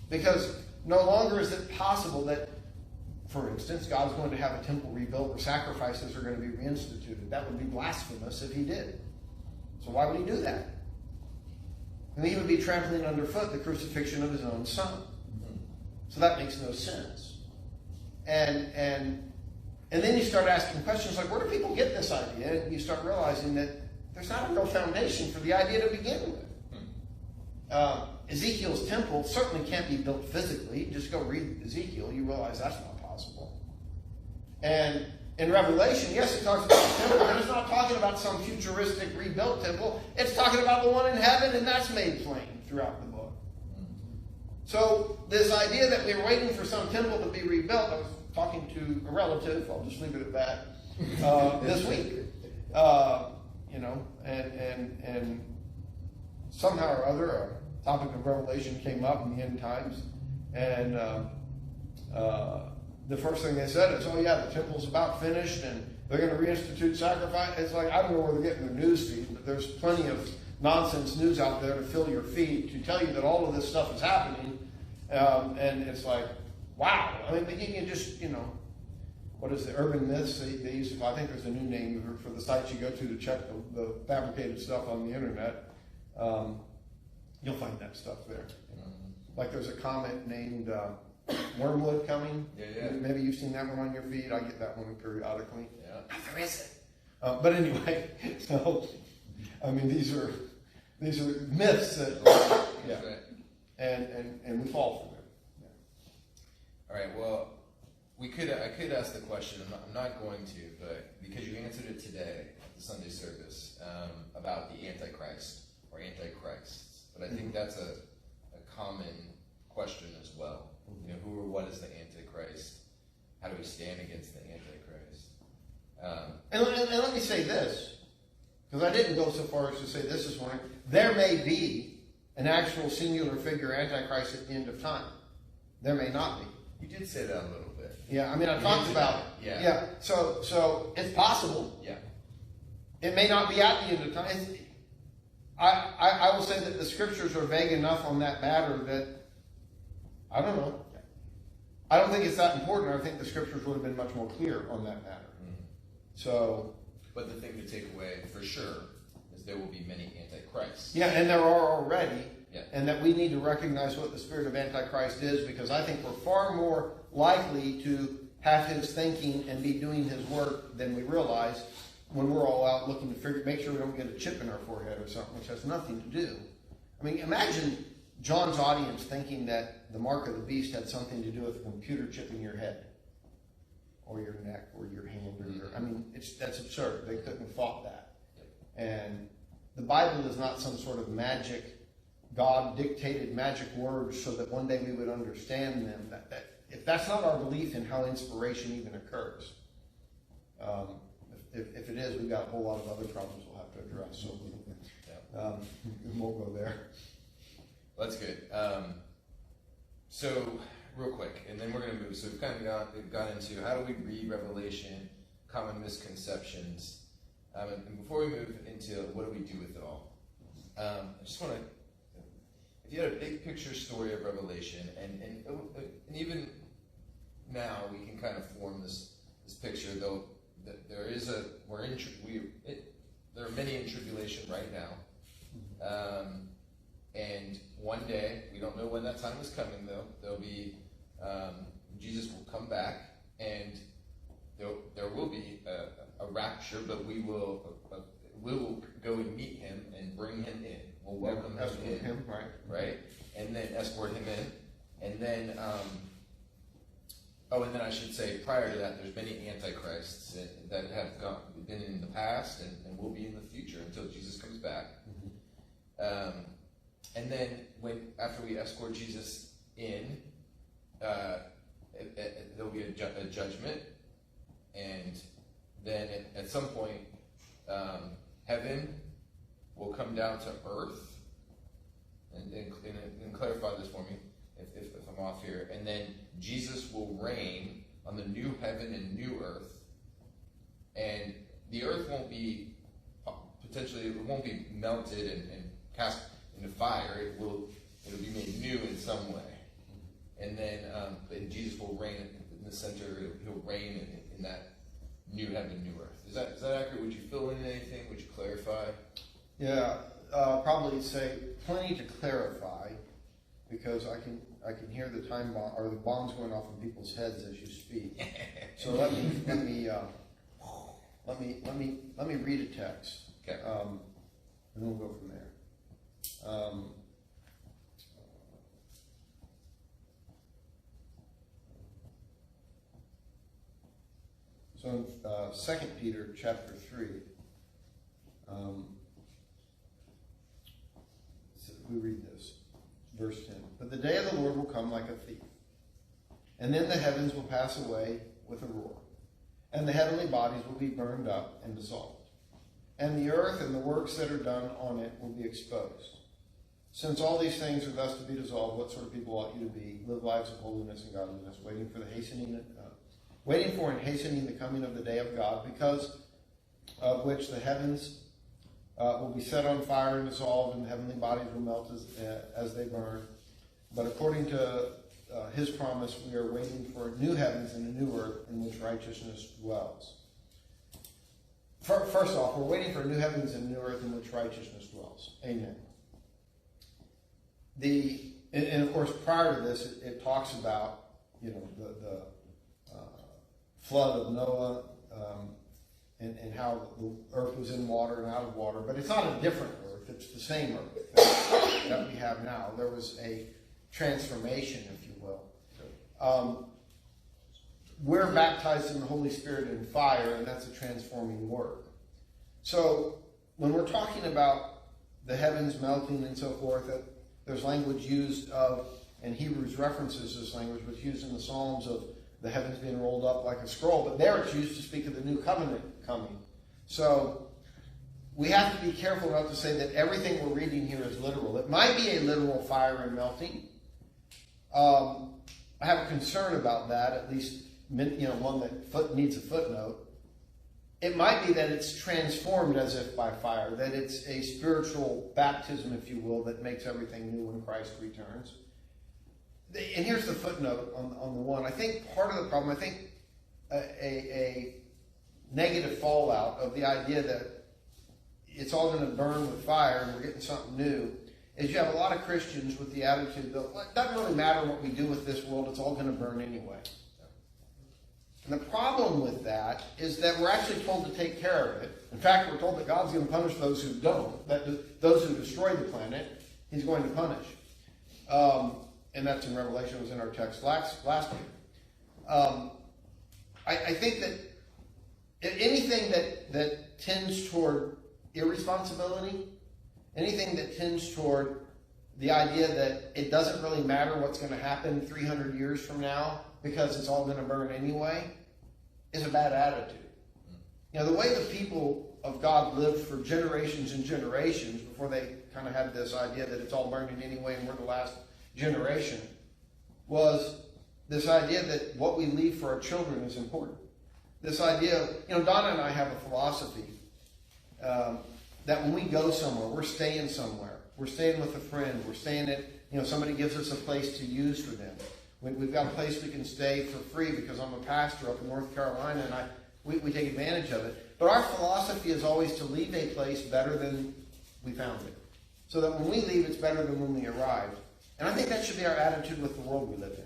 Because no longer is it possible that, for instance, God's going to have a temple rebuilt where sacrifices are going to be reinstituted. That would be blasphemous if He did. So why would He do that? And He would be trampling underfoot the crucifixion of His own Son. So that makes no sense. And then you start asking questions like, where do people get this idea? And you start realizing that there's not a real foundation for the idea to begin with. Ezekiel's temple certainly can't be built physically. Just go read Ezekiel, you realize that's not possible. And in Revelation, yes, it talks about the temple, but it's not talking about some futuristic rebuilt temple. It's talking about the one in heaven, and that's made plain throughout the book. So this idea that we were waiting for some temple to be rebuilt, I was talking to a relative, I'll just leave it at that, this week. You know, and somehow or other, a topic of Revelation came up in the end times, and the first thing they said is, oh yeah, the temple's about finished, and they're going to reinstitute sacrifice. It's like, I don't know where they're getting their news feed, but there's plenty of nonsense news out there to fill your feed to tell you that all of this stuff is happening, and it's like, wow. I mean, you can just, you know, what is the urban myths? They use, I think there's a new name for the sites you go to check the fabricated stuff on the internet. You'll find that stuff there. Like there's a comet named Wormwood coming. Yeah. Maybe you've seen that one on your feed. I get that one periodically. Yeah. Oh, there is it. But anyway, so I mean these are myths that yeah, and we fall for them. Yeah. All right. Well, I could ask the question. I'm not going to, but because you answered it today at the Sunday service about the Antichrist or Antichrists, but I think that's a common question as well. You know, who or what is the Antichrist? How do we stand against the Antichrist? And let me say this, because I didn't go so far as to say this is one. There may be an actual singular figure Antichrist at the end of time. There may not be. You did say that a little bit. Yeah, I mean, I talked about it. Yeah. So it's possible. Yeah. It may not be at the end of time. I will say that the scriptures are vague enough on that matter that I don't know. I don't think it's that important. I think the scriptures would have been much more clear on that matter. Mm-hmm. So. But the thing to take away for sure is there will be many Antichrists. Yeah, and there are already. Yeah. And that we need to recognize what the spirit of Antichrist is, because I think we're far more likely to have his thinking and be doing his work than we realize when we're all out looking to make sure we don't get a chip in our forehead or something, which has nothing to do. I mean, imagine John's audience thinking that the mark of the beast had something to do with a computer chip in your head or your neck or your hand or your... I mean, that's absurd. They couldn't have thought that. And the Bible is not some sort of magic, God-dictated magic words so that one day we would understand them. If that's not our belief in how inspiration even occurs, if it is, we've got a whole lot of other problems we'll have to address. So we won't go there. Well, that's good. So, real quick, and then we're going to move. So we've kind of gone into how do we read Revelation, common misconceptions, and before we move into what do we do with it all, I just want to, if you had a big picture story of Revelation, and even now we can kind of form this picture, though that there is there are many in tribulation right now. And one day, we don't know when that time is coming though, there'll be, Jesus will come back, and there will be a rapture, but we will go and meet him and bring him in. We'll welcome him in, right? And then escort him in. And then, and then I should say, prior to that, there's many antichrists that have been in the past and will be in the future until Jesus comes back. And then after we escort Jesus in, there'll be a judgment, and then at some point, heaven will come down to earth, and clarify this for me if I'm off here, and then Jesus will reign on the new heaven and new earth, and the earth won't be melted and cast into fire. It'll be made new in some way, and then and Jesus will reign in the center. He'll reign in that new heaven, new earth. Is that accurate? Would you fill in anything? Would you clarify? Yeah, probably say plenty to clarify, because I can hear the time bomb or the bombs going off in people's heads as you speak. So let me read a text, okay, and then we'll go from there. So in 2 Peter chapter 3, we read this, verse 10. But the day of the Lord will come like a thief, and then the heavens will pass away with a roar, and the heavenly bodies will be burned up and dissolved, and the earth and the works that are done on it will be exposed. Since all these things are thus to be dissolved, what sort of people ought you to be? Live lives of holiness and godliness, waiting for and hastening the coming of the day of God, because of which the heavens will be set on fire and dissolved, and the heavenly bodies will melt as they burn. But according to his promise, we are waiting for new heavens and a new earth in which righteousness dwells. First off, we're waiting for new heavens and new earth in which righteousness dwells. Amen. And of course, prior to this, it talks about the flood of Noah, and how the earth was in water and out of water. But it's not a different earth. It's the same earth that we have now. There was a transformation, if you will. We're baptized in the Holy Spirit and fire, and that's a transforming work. So when we're talking about the heavens melting and so forth, there's language used of, and Hebrews references this language, but used in the Psalms of the heavens being rolled up like a scroll. But there it's used to speak of the new covenant coming. So we have to be careful not to say that everything we're reading here is literal. It might be a literal fire and melting. I have a concern about that, at least one that needs a footnote. It might be that it's transformed as if by fire, that it's a spiritual baptism, if you will, that makes everything new when Christ returns. And here's the footnote on the one. I think part of the problem, a negative fallout of the idea that it's all going to burn with fire and we're getting something new, is you have a lot of Christians with the attitude that it doesn't really matter what we do with this world, it's all going to burn anyway. And the problem with that is that we're actually told to take care of it. In fact, we're told that God's going to punish those who don't, that those who destroy the planet, he's going to punish. And that's in Revelation. It was in our text last week. I think that anything that tends toward irresponsibility, anything that tends toward the idea that it doesn't really matter what's going to happen 300 years from now because it's all going to burn anyway, is a bad attitude. You know, the way the people of God lived for generations and generations before they kind of had this idea that it's all burning anyway and we're the last generation, was this idea that what we leave for our children is important. This idea, you know, Donna and I have a philosophy that when we go somewhere, we're staying somewhere. We're staying with a friend. We're staying at, you know, somebody gives us a place to use for them. We've got a place we can stay for free because I'm a pastor up in North Carolina and we take advantage of it. But our philosophy is always to leave a place better than we found it. So that when we leave, it's better than when we arrived. And I think that should be our attitude with the world we live in.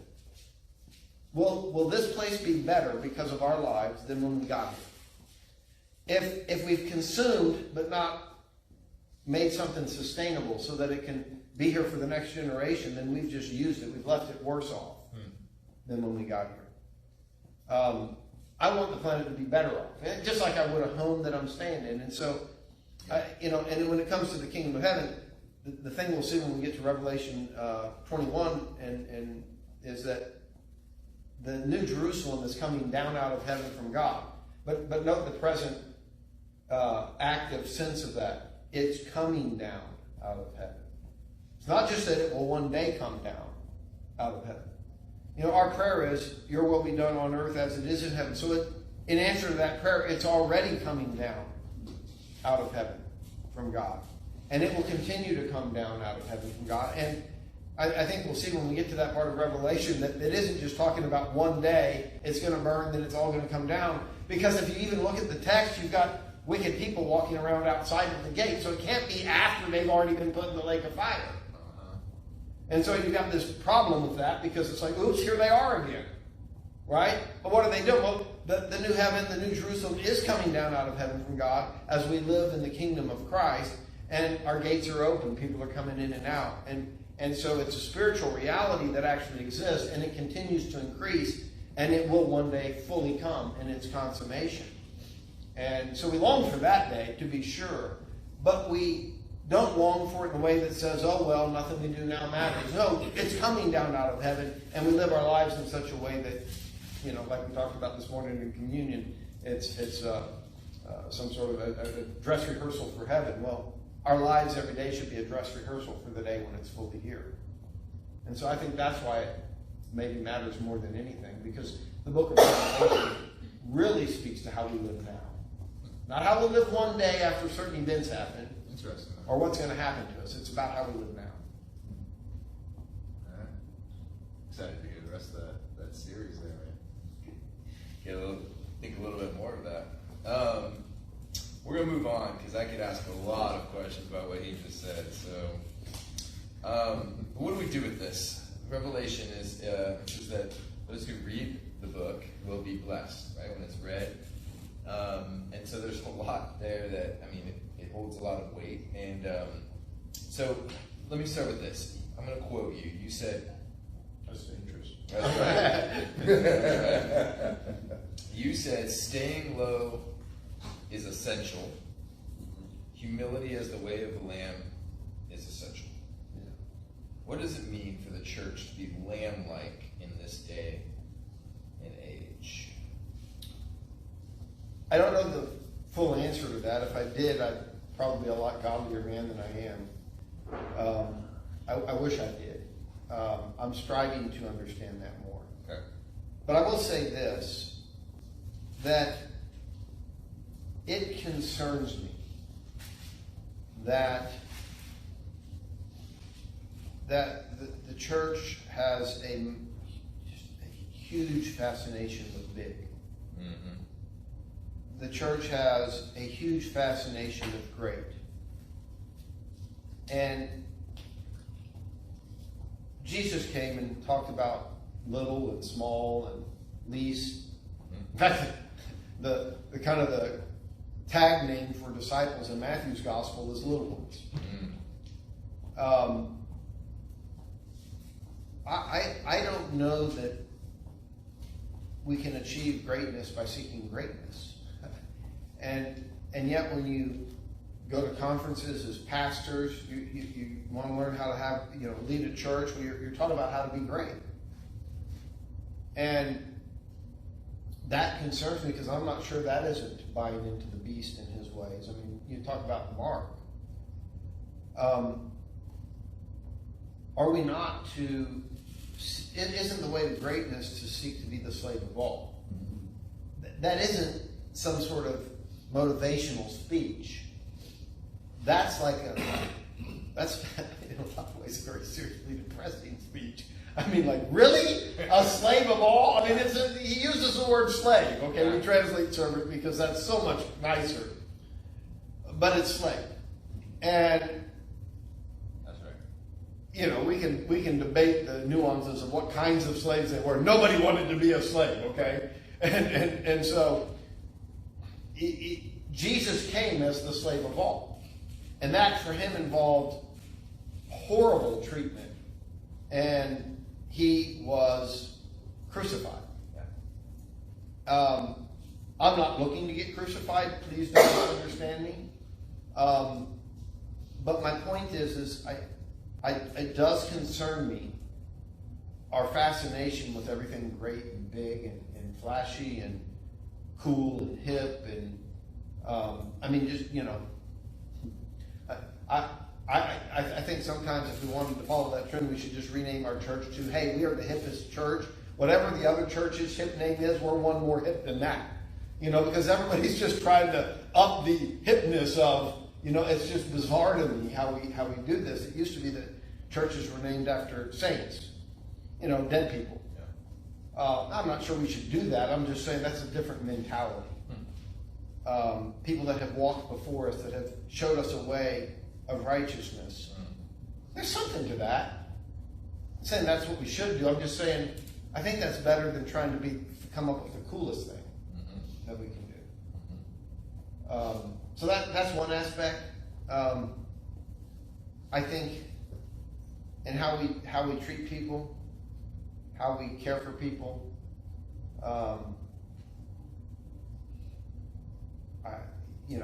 Will this place be better because of our lives than when we got here? If we've consumed but not made something sustainable so that it can be here for the next generation, then we've just used it. We've left it worse off than when we got here. I want the planet to be better off, just like I would a home that I'm staying in. And so, you know, and when it comes to the kingdom of heaven, the thing we'll see when we get to Revelation 21 and is that the New Jerusalem is coming down out of heaven from God. But note the present active sense of that. It's coming down out of heaven. It's not just that it will one day come down out of heaven. You know, our prayer is, your will be done on earth as it is in heaven. So in answer to that prayer, it's already coming down out of heaven from God. And it will continue to come down out of heaven from God. And I think we'll see when we get to that part of Revelation that it isn't just talking about one day, it's going to burn, then it's all going to come down. Because if you even look at the text, you've got wicked people walking around outside of the gate. So it can't be after they've already been put in the lake of fire. And so you've got this problem with that because it's like, oops, here they are again. Right? But what are they doing? Well, the new heaven, the new Jerusalem is coming down out of heaven from God as we live in the kingdom of Christ. And our gates are open. People are coming in and out. And so it's a spiritual reality that actually exists, and it continues to increase, and it will one day fully come in its consummation. And so we long for that day, to be sure, but we don't long for it in a way that says, oh, well, nothing we do now matters. No, it's coming down out of heaven, and we live our lives in such a way that, you know, like we talked about this morning in communion, it's some sort of a dress rehearsal for heaven. Well, our lives every day should be a dress rehearsal for the day when it's fully here. And so I think that's why it maybe matters more than anything, because the book of Revelation really speaks to how we live now. Not how we live one day after certain events happen, or what's going to happen to us. It's about how we live now. All right. Excited to hear the rest of that series there, man. Think a little bit more of that. We're going to move on because I could ask a lot of questions about what he just said. So, what do we do with this? Revelation is that those who read the book will be blessed, right, when it's read. And so there's a lot there that, I mean, it holds a lot of weight. And so let me start with this. I'm going to quote you. You said, that's dangerous. That's right. You said, staying low is essential. Humility as the way of the Lamb is essential. Yeah. What does it mean for the church to be lamb-like in this day and age? I don't know the full answer to that. If I did, I'd probably be a lot godlier man than I am. I wish I did. I'm striving to understand that more. Okay. But I will say this, that it concerns me that the church has a huge fascination with big. Mm-hmm. The church has a huge fascination with great. And Jesus came and talked about little and small and least. In fact, the kind of the tag name for disciples in Matthew's gospel is little ones. I don't know that we can achieve greatness by seeking greatness. And yet when you go to conferences as pastors. You want to learn how to have, lead a church. Well, you're taught about how to be great. And that concerns me because I'm not sure that isn't buying into the beast and his ways. I mean, you talk about Mark. Are we not to... It isn't the way to greatness to seek to be the slave of all. That isn't some sort of motivational speech. That's like that's in a lot of ways a very seriously depressing speech. I mean, like, really? A slave of all? I mean, he uses the word slave, okay? We translate servant because that's so much nicer. But it's slave. And that's right. We can debate the nuances of what kinds of slaves they were. Nobody wanted to be a slave, okay? And so Jesus came as the slave of all. And that for him involved horrible treatment. And he was crucified. I'm not looking to get crucified. Please don't misunderstand me. But my point is it does concern me, our fascination with everything great and big and flashy and cool and hip and I think sometimes if we wanted to follow that trend, we should just rename our church to, hey, we are the hippest church. Whatever the other church's hip name is, we're one more hip than that. Because everybody's just trying to up the hipness of, it's just bizarre to me how we do this. It used to be that churches were named after saints, dead people. I'm not sure we should do that. I'm just saying that's a different mentality. People that have walked before us, that have showed us a way of righteousness. There's something to that. I'm saying that's what we should do. I'm just saying I think that's better than trying to come up with the coolest thing that we can do. So that's one aspect. I think in how we treat people, how we care for people.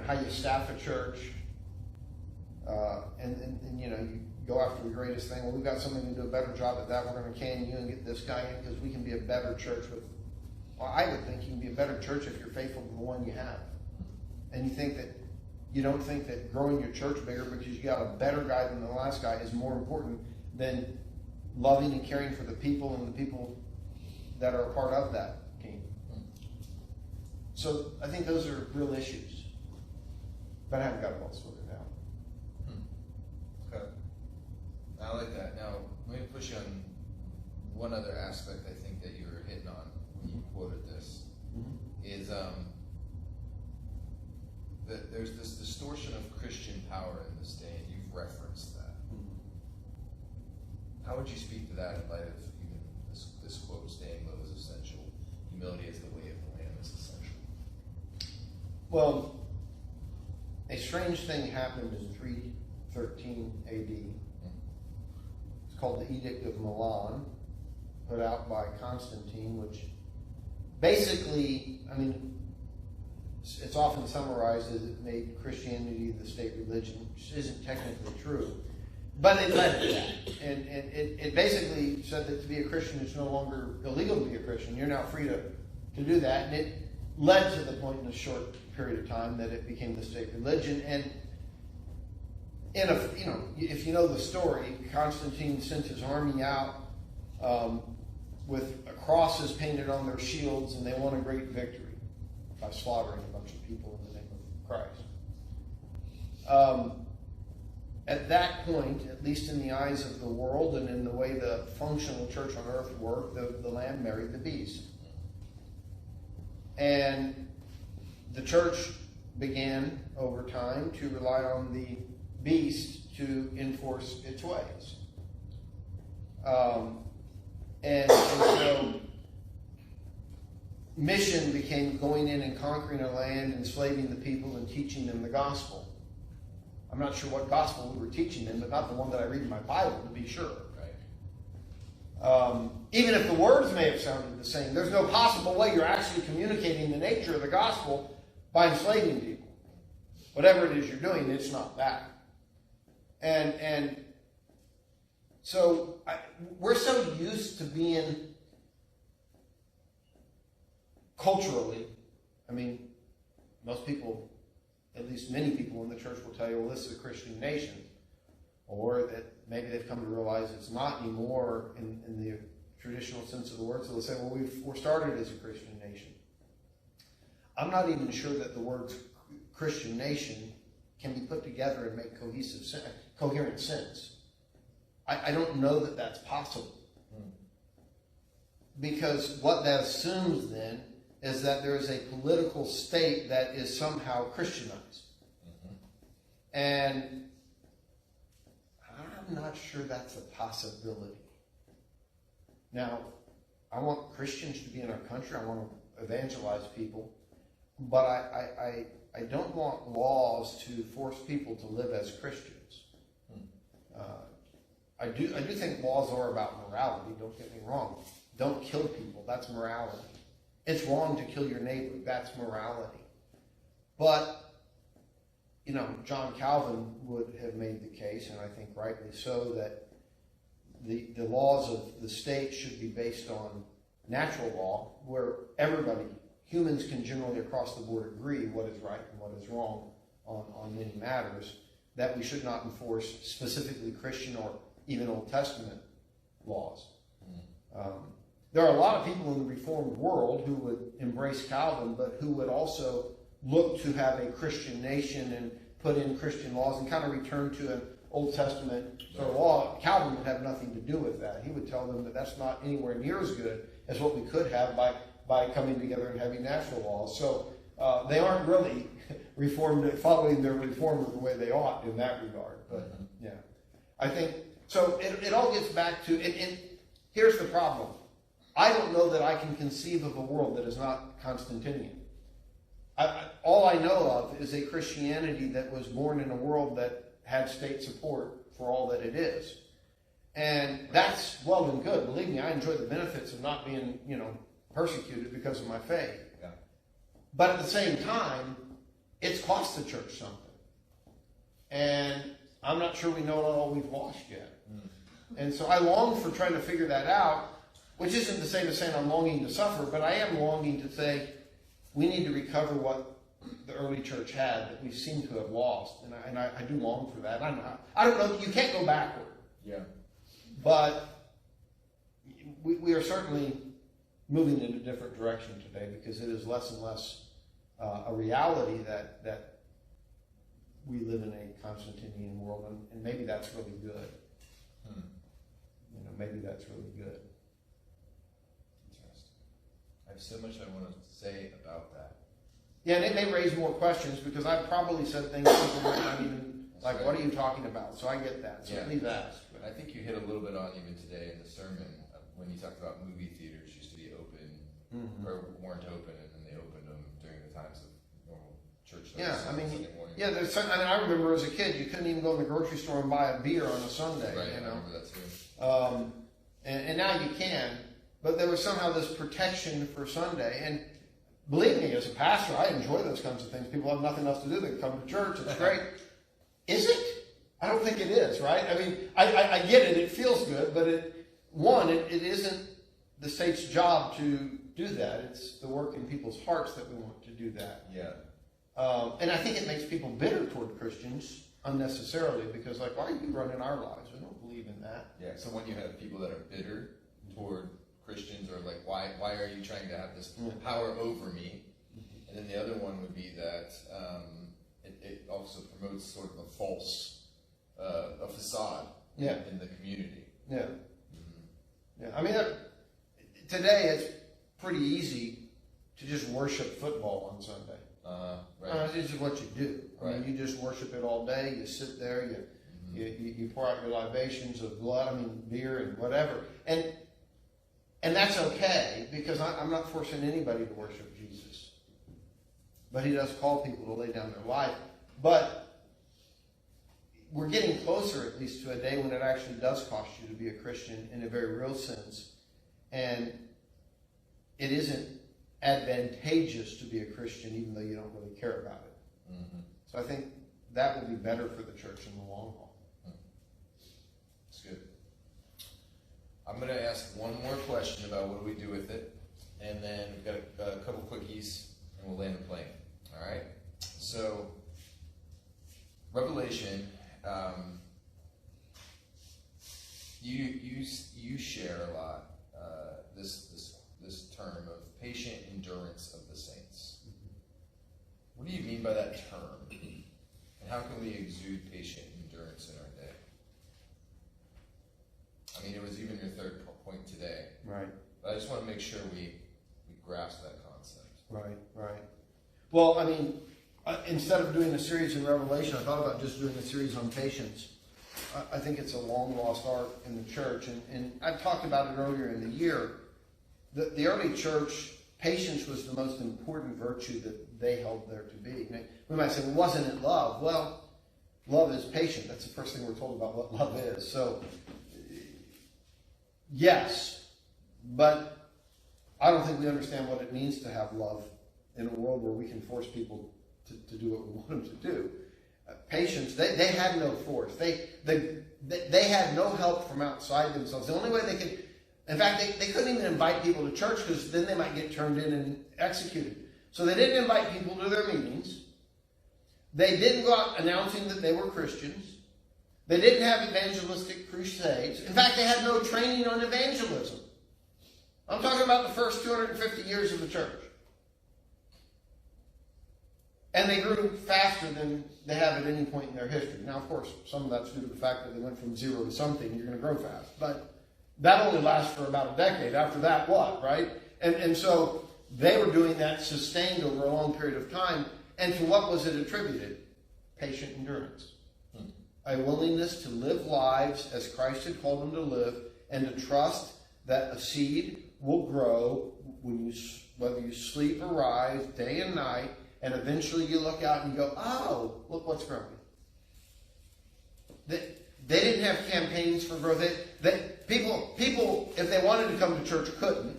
How you staff a church. And you go after the greatest thing. Well, we've got somebody who can do a better job at that. We're going to can you and get this guy in because we can be a better church with. Well, I would think you can be a better church if you're faithful to the one you have. And you don't think that growing your church bigger because you got a better guy than the last guy is more important than loving and caring for the people and the people that are a part of that team. So I think those are real issues. But I haven't got them all sorted out. Okay. I like that. Now, let me push you on one other aspect I think that you were hitting on when you quoted this. Is that there's this distortion of Christian power in this day, and you've referenced that. How would you speak to that in light of even this quote, staying low is essential, humility is the way of the Lamb is essential? Well, a strange thing happened in 313 AD. It's called the Edict of Milan, put out by Constantine, which basically, it's often summarized as it made Christianity the state religion, which isn't technically true. But it led to that. And it basically said that to be a Christian, it's no longer illegal to be a Christian. You're now free to do that. And it led to the point in a short period of time that it became the state religion. And if you know the story, Constantine sent his army out with crosses painted on their shields, and they won a great victory by slaughtering a bunch of people in the name of Christ. At that point, at least in the eyes of the world and in the way the functional church on earth worked, the Lamb married the beast. And the church began over time to rely on the beast to enforce its ways. And so mission became going in and conquering a land, enslaving the people, and teaching them the gospel. I'm not sure what gospel we were teaching them, but not the one that I read in my Bible, to be sure. Right? Even if the words may have sounded the same, there's no possible way you're actually communicating the nature of the gospel by enslaving people. whatever it is you're doing, it's not that. And so we're so used to being culturally, I mean, most people, at least many people in the church will tell you, well, this is a Christian nation. Or that maybe they've come to realize it's not anymore in the traditional sense of the word. So they'll say, well, we're started as a Christian nation. I'm not even sure that the words Christian nation can be put together and make coherent sense. I don't know that that's possible. Because what that assumes then is that there is a political state that is somehow Christianized. And I'm not sure that's a possibility. Now, I want Christians to be in our country. I want to evangelize people. But I don't want laws to force people to live as Christians. I do think laws are about morality. Don't get me wrong. Don't kill people. That's morality. It's wrong to kill your neighbor. That's morality. But, you know, John Calvin would have made the case, and I think rightly so, that the laws of the state should be based on natural law, where everybody, humans can generally across the board agree what is right and what is wrong on many matters, that we should not enforce specifically Christian or even Old Testament laws. There are a lot of people in the Reformed world who would embrace Calvin, but who would also look to have a Christian nation and put in Christian laws and kind of return to an Old Testament sort of law. Calvin would have nothing to do with that. He would tell them that that's not anywhere near as good as what we could have by coming together and having natural laws. So they aren't really reformed, following their reform the way they ought in that regard. But yeah, I think so. It all gets back to, and here's the problem. I don't know that I can conceive of a world that is not Constantinian. All I know of is a Christianity that was born in a world that had state support for all that it is. And that's well and good. Believe me, I enjoy the benefits of not being, persecuted because of my faith. Yeah. But at the same time, it's cost the church something. And I'm not sure we know all we've lost yet. And so I long for trying to figure that out, which isn't the same as saying I'm longing to suffer, but I am longing to say we need to recover what the early church had that we seem to have lost. And I do long for that. I don't know, you can't go backward. Yeah. But we are certainly moving in a different direction today, because it is less and less a reality that we live in a Constantinian world, and maybe that's really good. Maybe that's really good. Interesting. I have so much I want to say about that. Yeah, and it may raise more questions, because I've probably said things people might not even, like, right. What are you talking about? So I get that. So please ask. I think you hit a little bit on even today in the sermon when you talked about movie theaters used to be open or weren't open, and then they opened them during the times of normal church services. Yeah, I mean, Sunday morning. yeah. I remember as a kid, you couldn't even go to the grocery store and buy a beer on a Sunday. Right, I remember that too. And now you can, but there was somehow this protection for Sunday. And believe me, as a pastor, I enjoy those kinds of things. People have nothing else to do. They come to church. It's great. Is it? I don't think it is, right? I mean, I get it. It feels good, but it isn't the state's job to do that. It's the work in people's hearts that we want to do that. Yeah. And I think it makes people bitter toward Christians unnecessarily, because, like, why are you running our lives? We don't believe in that. Yeah, so when you have people that are bitter toward Christians, or like, why are you trying to have this power over me? And then the other one would be that it also promotes sort of a false a facade in the community. Yeah. Yeah. I mean, today it's pretty easy to just worship football on Sunday. Right. It's just what you do. Right. I mean, you just worship it all day. You sit there. You pour out your libations of blood. I mean, beer and whatever. And that's okay, because I'm not forcing anybody to worship Jesus. But he does call people to lay down their life. But we're getting closer, at least, to a day when it actually does cost you to be a Christian in a very real sense. And it isn't advantageous to be a Christian, even though you don't really care about it. So I think that will be better for the church in the long haul. That's good. I'm going to ask one more question about what do we do with it, and then we've got a couple quickies, and we'll land the plane. All right? So, Revelation, you share a lot this term of patient endurance of the saints. What do you mean by that term? And how can we exude patient endurance in our day? I mean, it was even your third point today. Right. But I just want to make sure we grasp that concept. Right. Well, I mean, instead of doing a series in Revelation, I thought about just doing a series on patience. I think it's a long lost art in the church, and I talked about it earlier in the year. The early church, patience was the most important virtue that they held there to be. We might say, well, wasn't it love? Well, love is patient. That's the first thing we're told about what love is. So, yes, but I don't think we understand what it means to have love in a world where we can force people to do what we want them to do. Patience, they had no force. They had no help from outside themselves. The only way they could, in fact, they couldn't even invite people to church because then they might get turned in and executed. So they didn't invite people to their meetings. They didn't go out announcing that they were Christians. They didn't have evangelistic crusades. In fact, they had no training on evangelism. I'm talking about the first 250 years of the church. And they grew faster than they have at any point in their history. Now, of course, some of that's due to the fact that they went from 0 to something. You're going to grow fast. But that only lasts for about a decade. After that, what, right? And so they were doing that sustained over a long period of time. And to what was it attributed? Patient endurance. A willingness to live lives as Christ had called them to live, and to trust that a seed will grow whether you sleep or rise day and night, and eventually you look out and you go, oh, look what's growing. They didn't have campaigns for growth. People, if they wanted to come to church, couldn't.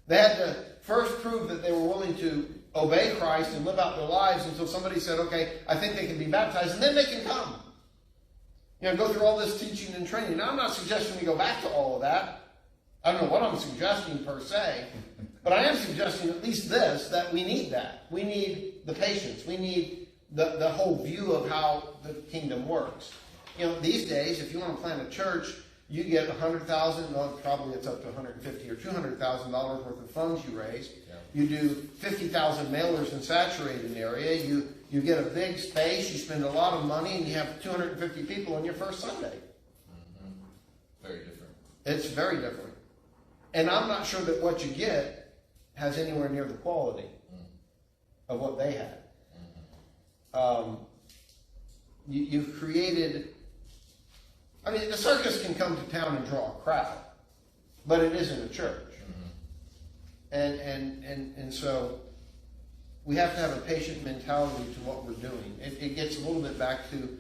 They had to first prove that they were willing to obey Christ and live out their lives until somebody said, okay, I think they can be baptized, and then they can come. Go through all this teaching and training. Now, I'm not suggesting we go back to all of that. I don't know what I'm suggesting per se, but I am suggesting at least this, that we need that. We need the patience. We need the whole view of how the kingdom works. These days, if you want to plant a church, you get $100,000, well, probably it's up to $150,000 or $200,000 worth of funds you raise. Yeah. You do 50,000 mailers in saturated area. You get a big space. You spend a lot of money, and you have 250 people on your first Sunday. Mm-hmm. Very different. It's very different. And I'm not sure that what you get has anywhere near the quality of what they had. You've created... I mean, the circus can come to town and draw a crowd, but it isn't a church. And so we have to have a patient mentality to what we're doing. It gets a little bit back to,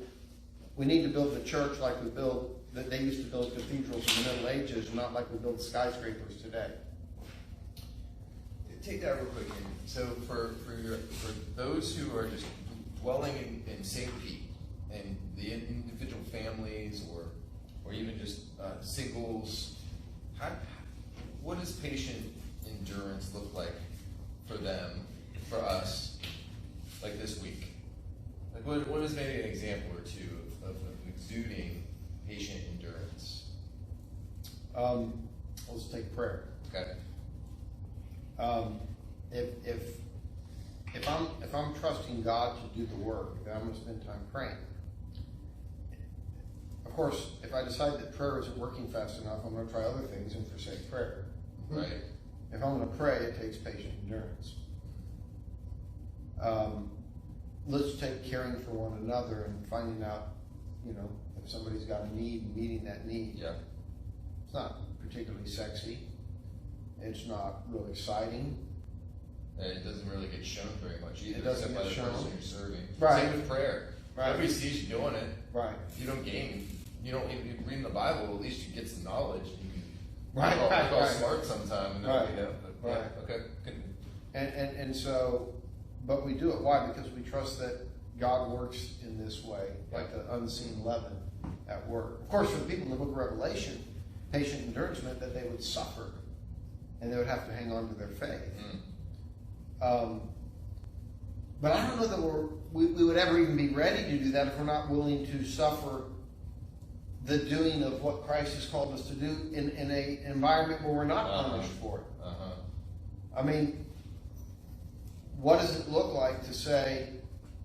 we need to build the church like that they used to build cathedrals in the Middle Ages, not like we build skyscrapers today. Take that real quick. So for those who are just dwelling in St. Pete, and the individual families or even just singles, what does patient endurance look like for them, for us, like this week? Like what is maybe an example or two of exuding patient endurance? Let's take prayer. Okay. If I'm trusting God to do the work, then I'm going to spend time praying. Of course, if I decide that prayer isn't working fast enough, I'm going to try other things and forsake prayer. Right. If I'm going to pray, it takes patient endurance. Let's take caring for one another and finding out, if somebody's got a need and meeting that need. Yeah. It's not particularly sexy. It's not really exciting. And it doesn't really get shown very much either. It doesn't except get by the shown. person you're serving. Right. Same with prayer. Right. Everybody sees you doing it. Right. If you don't gain, you don't even read the Bible. At least you get some knowledge. You can Right. look all smart sometime. And Right. But, Right. Okay. Good. And so, but we do it. Why? Because we trust that God works in this way, like the unseen leaven at work. Of course, for the people in the book of Revelation, patient endurance meant that they would suffer and they would have to hang on to their faith. But I don't know that we would ever even be ready to do that if we're not willing to suffer the doing of what Christ has called us to do in an environment where we're not punished for it. I mean, what does it look like to say,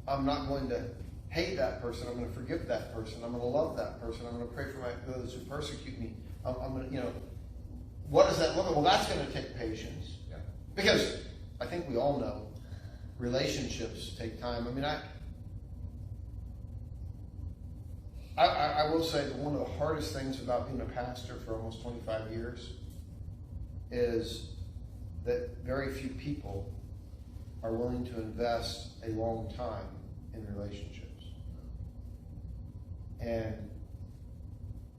I'm not going to hate that person, I'm going to forgive that person, I'm going to love that person, I'm going to pray for those who persecute me. I'm going to, what does that look like? Well, that's going to take patience. Yeah. Because I think we all know relationships take time. I mean, I will say that one of the hardest things about being a pastor for almost 25 years is that very few people are willing to invest a long time in relationships. And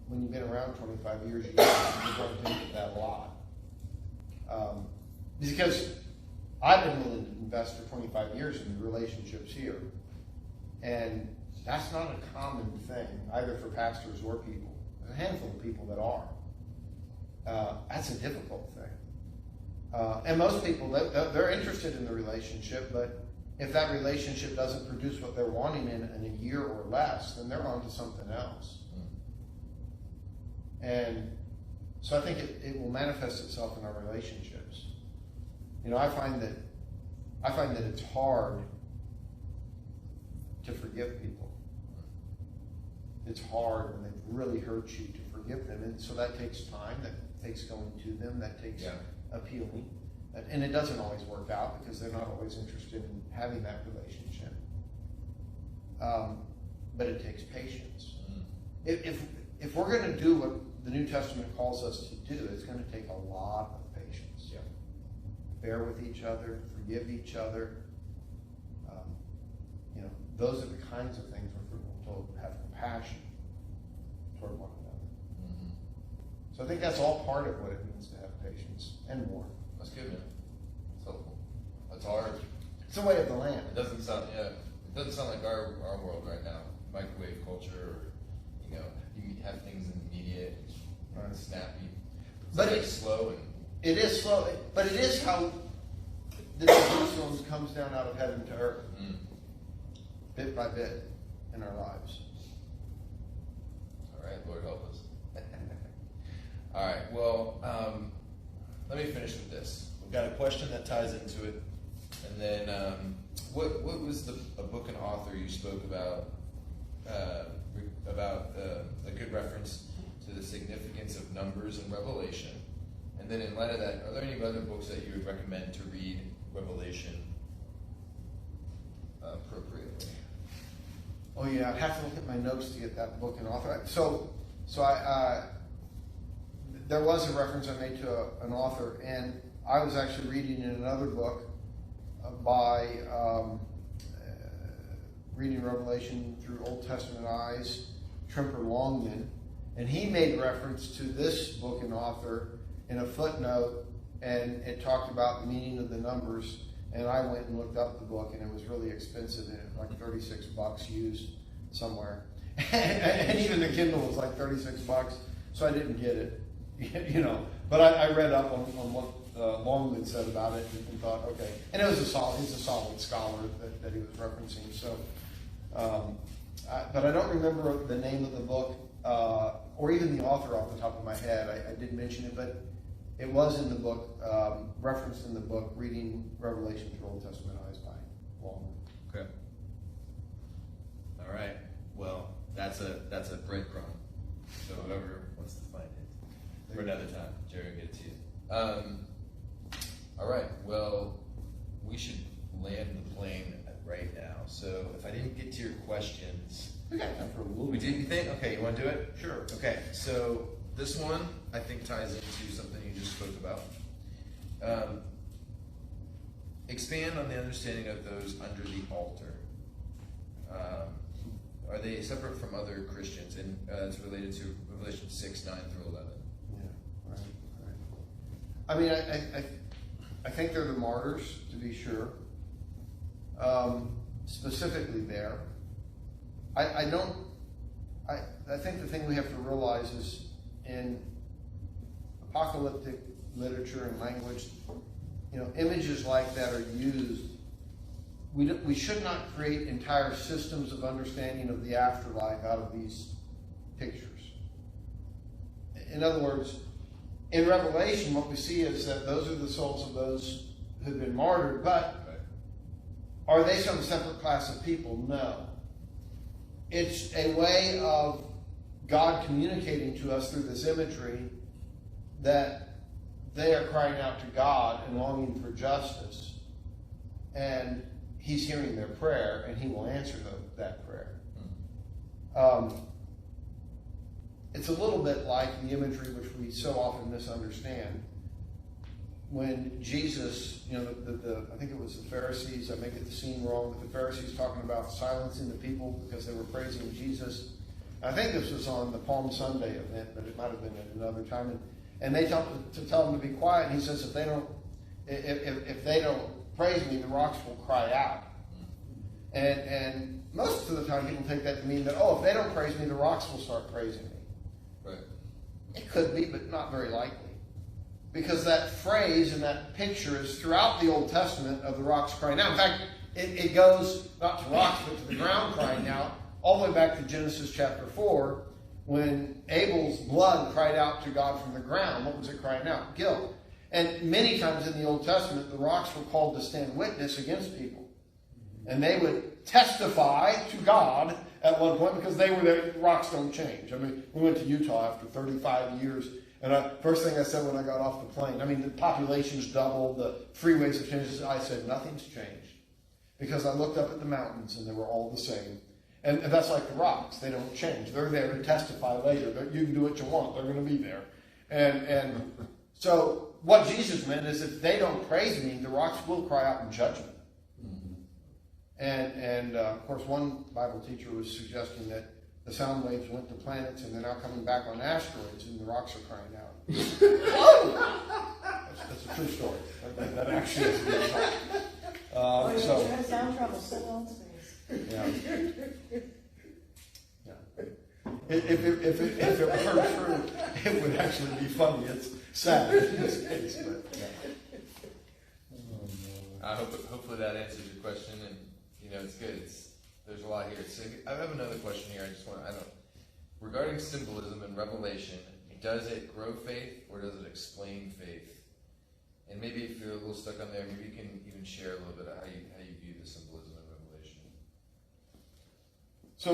when you've been around 25 years, you don't think that a lot. Because I've been willing to invest for 25 years in relationships here. And that's not a common thing, either for pastors or people. There's a handful of people that are. That's a difficult thing. And most people, they're interested in the relationship, but if that relationship doesn't produce what they're wanting in a year or less, then they're on to something else. And so I think it will manifest itself in our relationships. I find that it's hard to forgive people. It's hard when they've really hurt you to forgive them, and so that takes time. That takes going to them. That takes appealing, and it doesn't always work out because they're not always interested in having that relationship. But it takes patience. If we're going to do what the New Testament calls us to do, it's going to take a lot of patience. Yeah. Bear with each other, forgive each other. Those are the kinds of things we're told to have compassion toward one another. So I think that's all part of what it means to have patience and more. That's good, man. That's helpful. That's hard. It's the way of the land. It doesn't sound like our world right now. Microwave culture, or, you have things in the media, and snappy. But it's slow and it is slow. But it is how the Jerusalem comes down out of heaven to earth, bit by bit, in our lives. All right, Lord help us. All right, well, let me finish with this. We've got a question that ties into it, and then what was a book and author you spoke about a good reference to the significance of numbers in Revelation? And then in light of that, are there any other books that you would recommend to read Revelation appropriately? Oh yeah, I'd have to look at my notes to get that book and author. So I there was a reference I made to an author, and I was actually reading in another book by reading Revelation through Old Testament eyes, Trimper Longman, and he made reference to this book and author in a footnote, and it talked about the meaning of the numbers. And I went and looked up the book, and it was really expensive, like $36 used somewhere. And even the Kindle was like $36, so I didn't get it, But I read up on what Longman said about it and thought, okay. And he's a solid scholar that he was referencing. So, but I don't remember the name of the book or even the author off the top of my head. I did mention it, but it was in the book, referenced in the book, Reading Revelation Through Old Testament Eyes by Longman. Okay. All right. Well, that's a breadcrumb. So whoever wants to find it for another time, Jerry will get it to you. All right. Well, we should land the plane right now. So if I didn't get to your questions, We got time for a little we did. You think? Okay. You want to do it? Sure. Okay. So this one I think ties into something you just spoke about. Expand on the understanding of those under the altar. Are they separate from other Christians? And it's related to Revelation 6, 9 through 11. Yeah, right. I mean, I think they're the martyrs, to be sure. specifically there. I think the thing we have to realize is in apocalyptic literature and language, images like that are used. We should not create entire systems of understanding of the afterlife out of these pictures. In other words, in Revelation, what we see is that those are the souls of those who've been martyred, but are they some separate class of people? No. It's a way of God communicating to us through this imagery that they are crying out to God and longing for justice. And He's hearing their prayer, and He will answer that prayer. It's a little bit like the imagery which we so often misunderstand. When Jesus, I think it was the Pharisees, I may get the scene wrong, but the Pharisees talking about silencing the people because they were praising Jesus. I think this was on the Palm Sunday event, but it might have been at another time. And they tell them to be quiet. And He says, if they don't praise me, the rocks will cry out. And most of the time people take that to mean that, if they don't praise me, the rocks will start praising me. Right. It could be, but not very likely. Because that phrase and that picture is throughout the Old Testament of the rocks crying out. In fact, it goes not to rocks, but to the ground crying out, all the way back to Genesis chapter 4, when Abel's blood cried out to God from the ground. What was it crying out? Guilt. And many times in the Old Testament, the rocks were called to stand witness against people. And they would testify to God at one point because they were there. Rocks don't change. I mean, we went to Utah after 35 years. And first thing I said when I got off the plane, the population's doubled, the freeways have changed. I said, nothing's changed. Because I looked up at the mountains and they were all the same. And that's like the rocks. They don't change. They're there to testify later. You can do what you want. They're going to be there. And so what Jesus meant is if they don't praise me, the rocks will cry out in judgment. And of course, one Bible teacher was suggesting that the sound waves went to planets and they're now coming back on asteroids and the rocks are crying out. Whoa! That's a true story. That actually is a good talk. Sound travels so well in space. Yeah. If it were true, it would actually be funny. It's sad in this case, but yeah. Hopefully that answers your question, and it's good. There's a lot here. So I have another question here. Regarding symbolism and revelation, does it grow faith or does it explain faith? And maybe if you're a little stuck on there, maybe you can even share a little bit of how you view the symbolism and revelation. So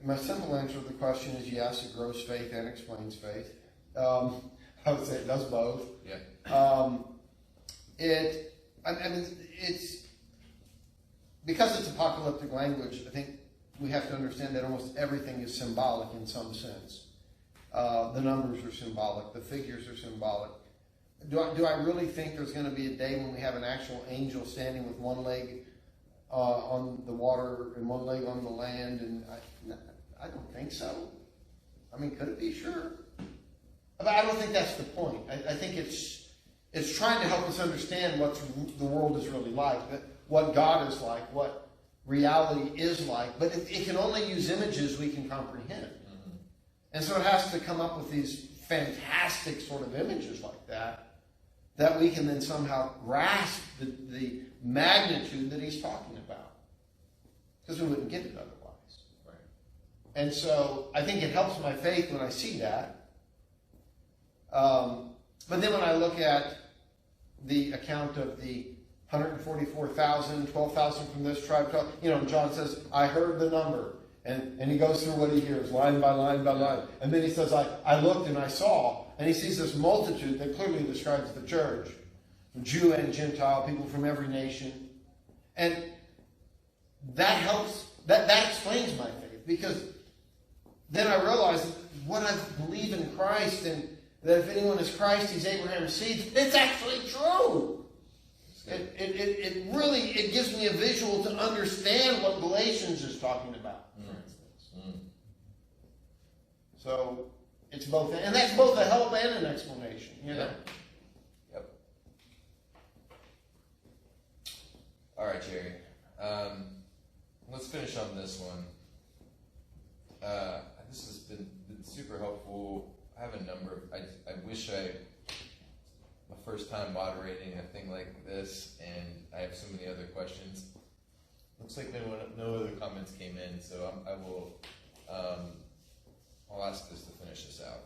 my simple answer to the question is yes, it grows faith and explains faith. I would say it does both. Yeah. It's because it's apocalyptic language. I think we have to understand that almost everything is symbolic in some sense. The numbers are symbolic. The figures are symbolic. Do I really think there's going to be a day when we have an actual angel standing with one leg on the water and one leg on the land? And I don't think so. Could it be? Sure. But I don't think that's the point. I think it's trying to help us understand what the world is really like, what God is like, what reality is like. But it can only use images we can comprehend. Mm-hmm. And so it has to come up with these fantastic sort of images like that we can then somehow grasp the magnitude that he's talking about. Because we wouldn't get it otherwise. Right. And so I think it helps my faith when I see that. But then when I look at the account of the 144,000, 12,000 from this tribe, John says, I heard the number. And he goes through what he hears, line by line by line. And then he says, I looked and I saw. And he sees this multitude that clearly describes the church. Jew and Gentile, people from every nation. And that helps, that explains my faith. Because then I realize what I believe in Christ, and that if anyone is Christ, he's Abraham's seed. It's actually true. It really gives me a visual to understand what Galatians is talking about, for instance. So it's both, and that's both a help and an explanation, Yep. All right, Jerry. let's finish on this one. This has been super helpful. I have a number of, I wish my first time moderating a thing like this, and I have so many other questions. Looks like no other comments came in, so I'll ask this to finish this out.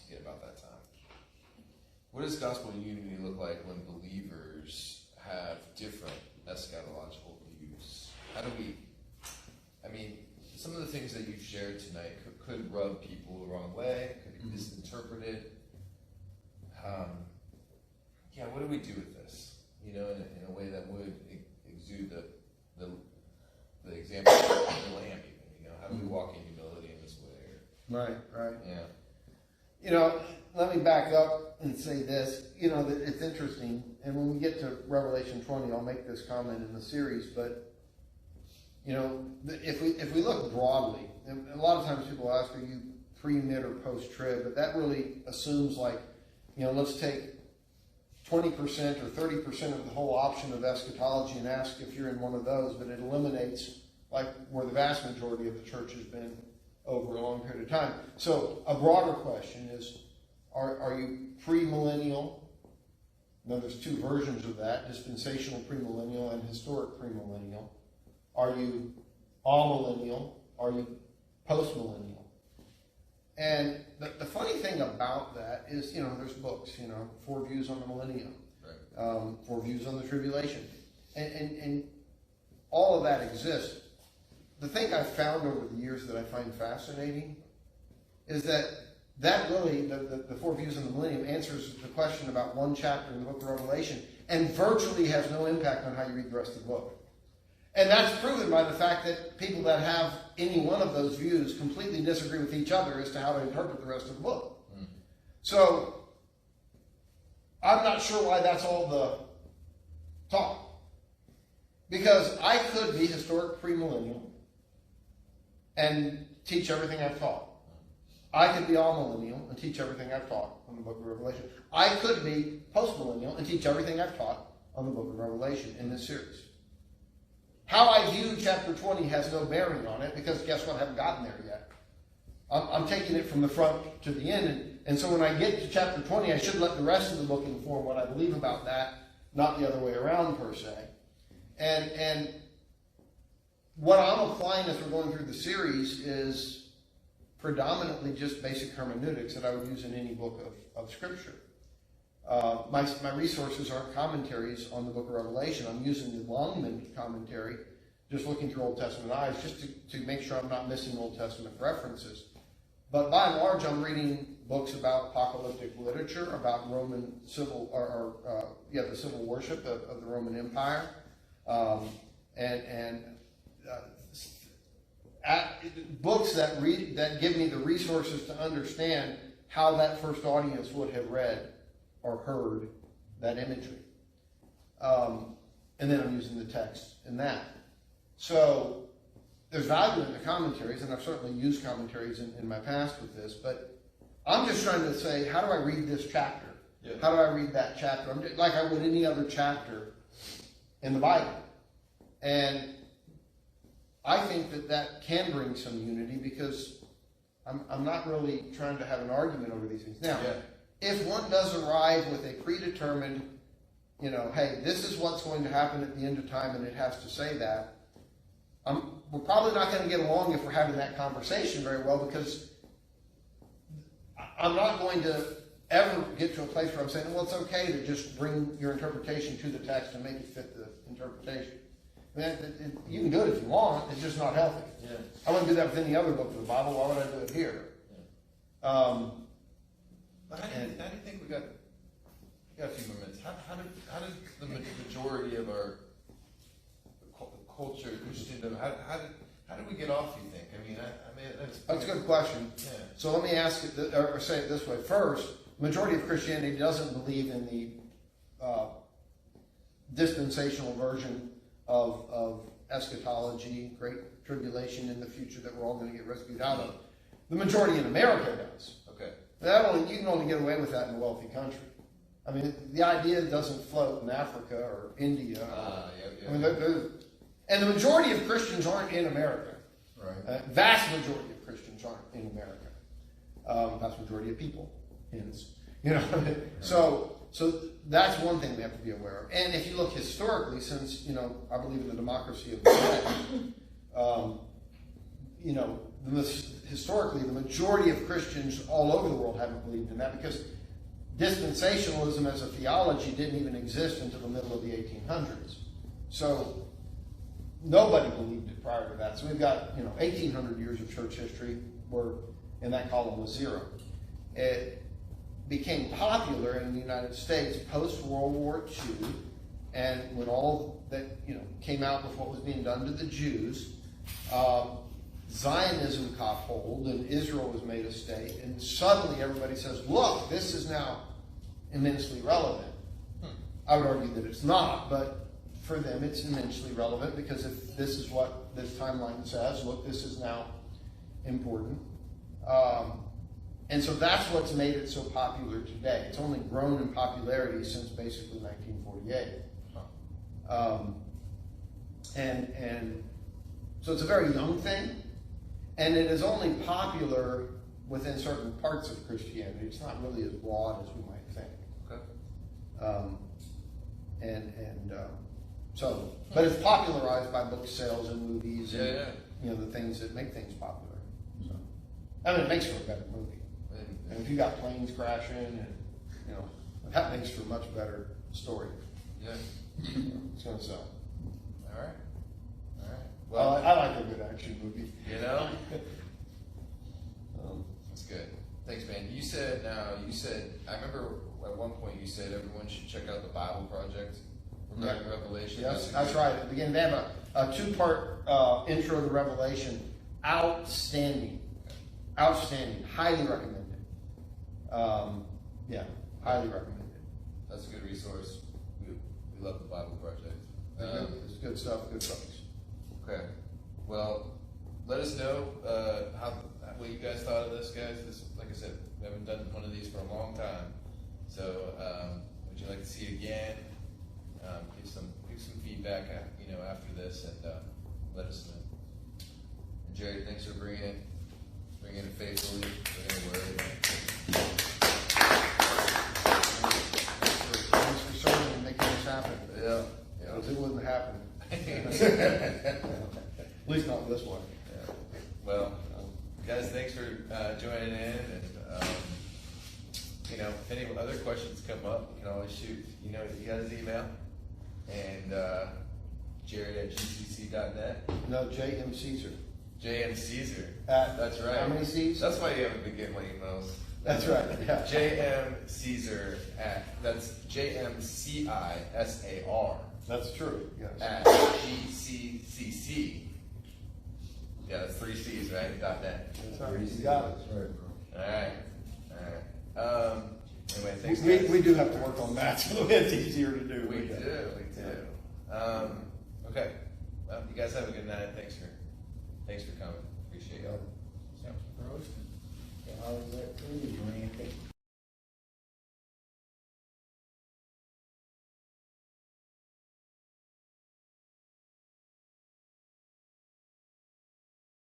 Get about that time. What does gospel unity look like when believers have different eschatological views? How do we, some of the things that you've shared tonight could rub people the wrong way, could be misinterpreted. What do we do with this? In a way that would exude the example of the lamb, even. How do we walk in humility in this way? Right. Yeah. Let me back up and say this. That it's interesting, and when we get to Revelation 20, I'll make this comment in the series, but if we look broadly, and a lot of times people ask, are you pre-mid or post-trib? But that really assumes let's take 20% or 30% of the whole option of eschatology and ask if you're in one of those, but it eliminates where the vast majority of the church has been over a long period of time. So a broader question is, are you premillennial? Now there's two versions of that, dispensational premillennial and historic premillennial. Are you amillennial? Are you postmillennial? And the funny thing about that is, there's books, 4 views on the millennium, right. 4 views on the tribulation. And all of that exists. The thing I've found over the years that I find fascinating is that really, the 4 views on the millennium answers the question about one chapter in the book of Revelation and virtually has no impact on how you read the rest of the book. And that's proven by the fact that people that have any one of those views completely disagree with each other as to how to interpret the rest of the book. Mm-hmm. So, I'm not sure why that's all the talk. Because I could be historic premillennial and teach everything I've taught. I could be amillennial and teach everything I've taught on the book of Revelation. I could be postmillennial and teach everything I've taught on the book of Revelation in this series. How I view chapter 20 has no bearing on it because guess what? I haven't gotten there yet. I'm taking it from the front to the end. And so when I get to chapter 20, I should let the rest of the book inform what I believe about that, not the other way around per se. And what I'm applying as we're going through the series is predominantly just basic hermeneutics that I would use in any book of Scripture. My resources aren't commentaries on the book of Revelation. I'm using the Longman commentary, just looking through Old Testament eyes, just to make sure I'm not missing Old Testament references. But by and large, I'm reading books about apocalyptic literature, about Roman civil, the civil worship of the Roman Empire, books that give me the resources to understand how that first audience would have read or heard that imagery. And then I'm using the text in that. So there's value in the commentaries, and I've certainly used commentaries in my past with this, but I'm just trying to say, how do I read this chapter? Yeah. How do I read that chapter? Like I would any other chapter in the Bible. And I think that can bring some unity because I'm not really trying to have an argument over these things. Now, if one does arrive with a predetermined, hey, this is what's going to happen at the end of time and it has to say that, we're probably not going to get along if we're having that conversation very well because I'm not going to ever get to a place where I'm saying, well, it's okay to just bring your interpretation to the text and make it fit the interpretation. You can do it if you want, it's just not healthy. Yeah. I wouldn't do that with any other book of the Bible. Why would I do it here? Yeah. How do you think we got a few more minutes? How did the majority of our culture, Christendom, how did we get off, you think? That's a good question. Yeah. So let me ask it, or say it this way. First, the majority of Christianity doesn't believe in the dispensational version of eschatology, great tribulation in the future that we're all going to get rescued out of. The majority in America does. Okay. You can only get away with that in a wealthy country. The idea doesn't float in Africa or India. And the majority of Christians aren't in America. Right. Vast majority of Christians aren't in America. Vast majority of people, hence, so that's one thing we have to be aware of. And if you look historically, since I believe in the democracy of the historically the majority of Christians all over the world haven't believed in that, because dispensationalism as a theology didn't even exist until the middle of the 1800s. So nobody believed it prior to that. So we've got 1,800 years of church history where in that column was 0. It became popular in the United States post World War II, and when all that came out with what was being done to the Jews, Zionism caught hold, and Israel was made a state, and suddenly everybody says, "Look, this is now immensely relevant." I would argue that it's not, but for them it's immensely relevant, because if this is what this timeline says, look, this is now important. And so that's what's made it so popular today. It's only grown in popularity since basically 1948. And so it's a very young thing, and it is only popular within certain parts of Christianity. It's not really as broad as we might think. Okay. But it's popularized by book sales and movies and Yeah. the things that make things popular. So, it makes for a better movie. And if you got planes crashing, and that makes for a much better story. Yeah. It's gonna sell. All right. Well, Well, I like a good action movie. That's good. Thanks, man. You said, I remember at one point you said everyone should check out the Bible Project regarding Revelation. Yes, that's right. At the beginning, they have a 2-part intro to Revelation. Outstanding. Highly recommended. Highly recommended. That's a good resource. We love the Bible Project. It's good stuff, good folks. Okay. Well, let us know what you guys thought of this, guys. This, like I said, we haven't done one of these for a long time. So, would you like to see it again? Give some feedback, after this, and let us know. And Jerry, thanks for bringing it faithfully, bringing the word. Thanks for serving and making this happen. Yeah. Because it wouldn't happen. At least not this one. Yeah. Well, guys, thanks for joining in. And if any other questions come up, you can always shoot. You got his email, and Jared@gcc.net. No, J.M. Caesar. J.M. Caesar. That's right. How many C's? That's why you haven't been getting my emails. That's right. Yeah. J.M. Caesar that's JMCISAR. That's true. Yes. At GCCC. Yeah, that's 3 C's, right? .net. That's right. You got it. That's right, bro. All right. Anyway, thanks, We guys. do have to work on that so it's easier to do. We do. Okay. Well, you guys have a good night. Thanks for coming. Appreciate it. Yep. Roasted. How's that food, Randy?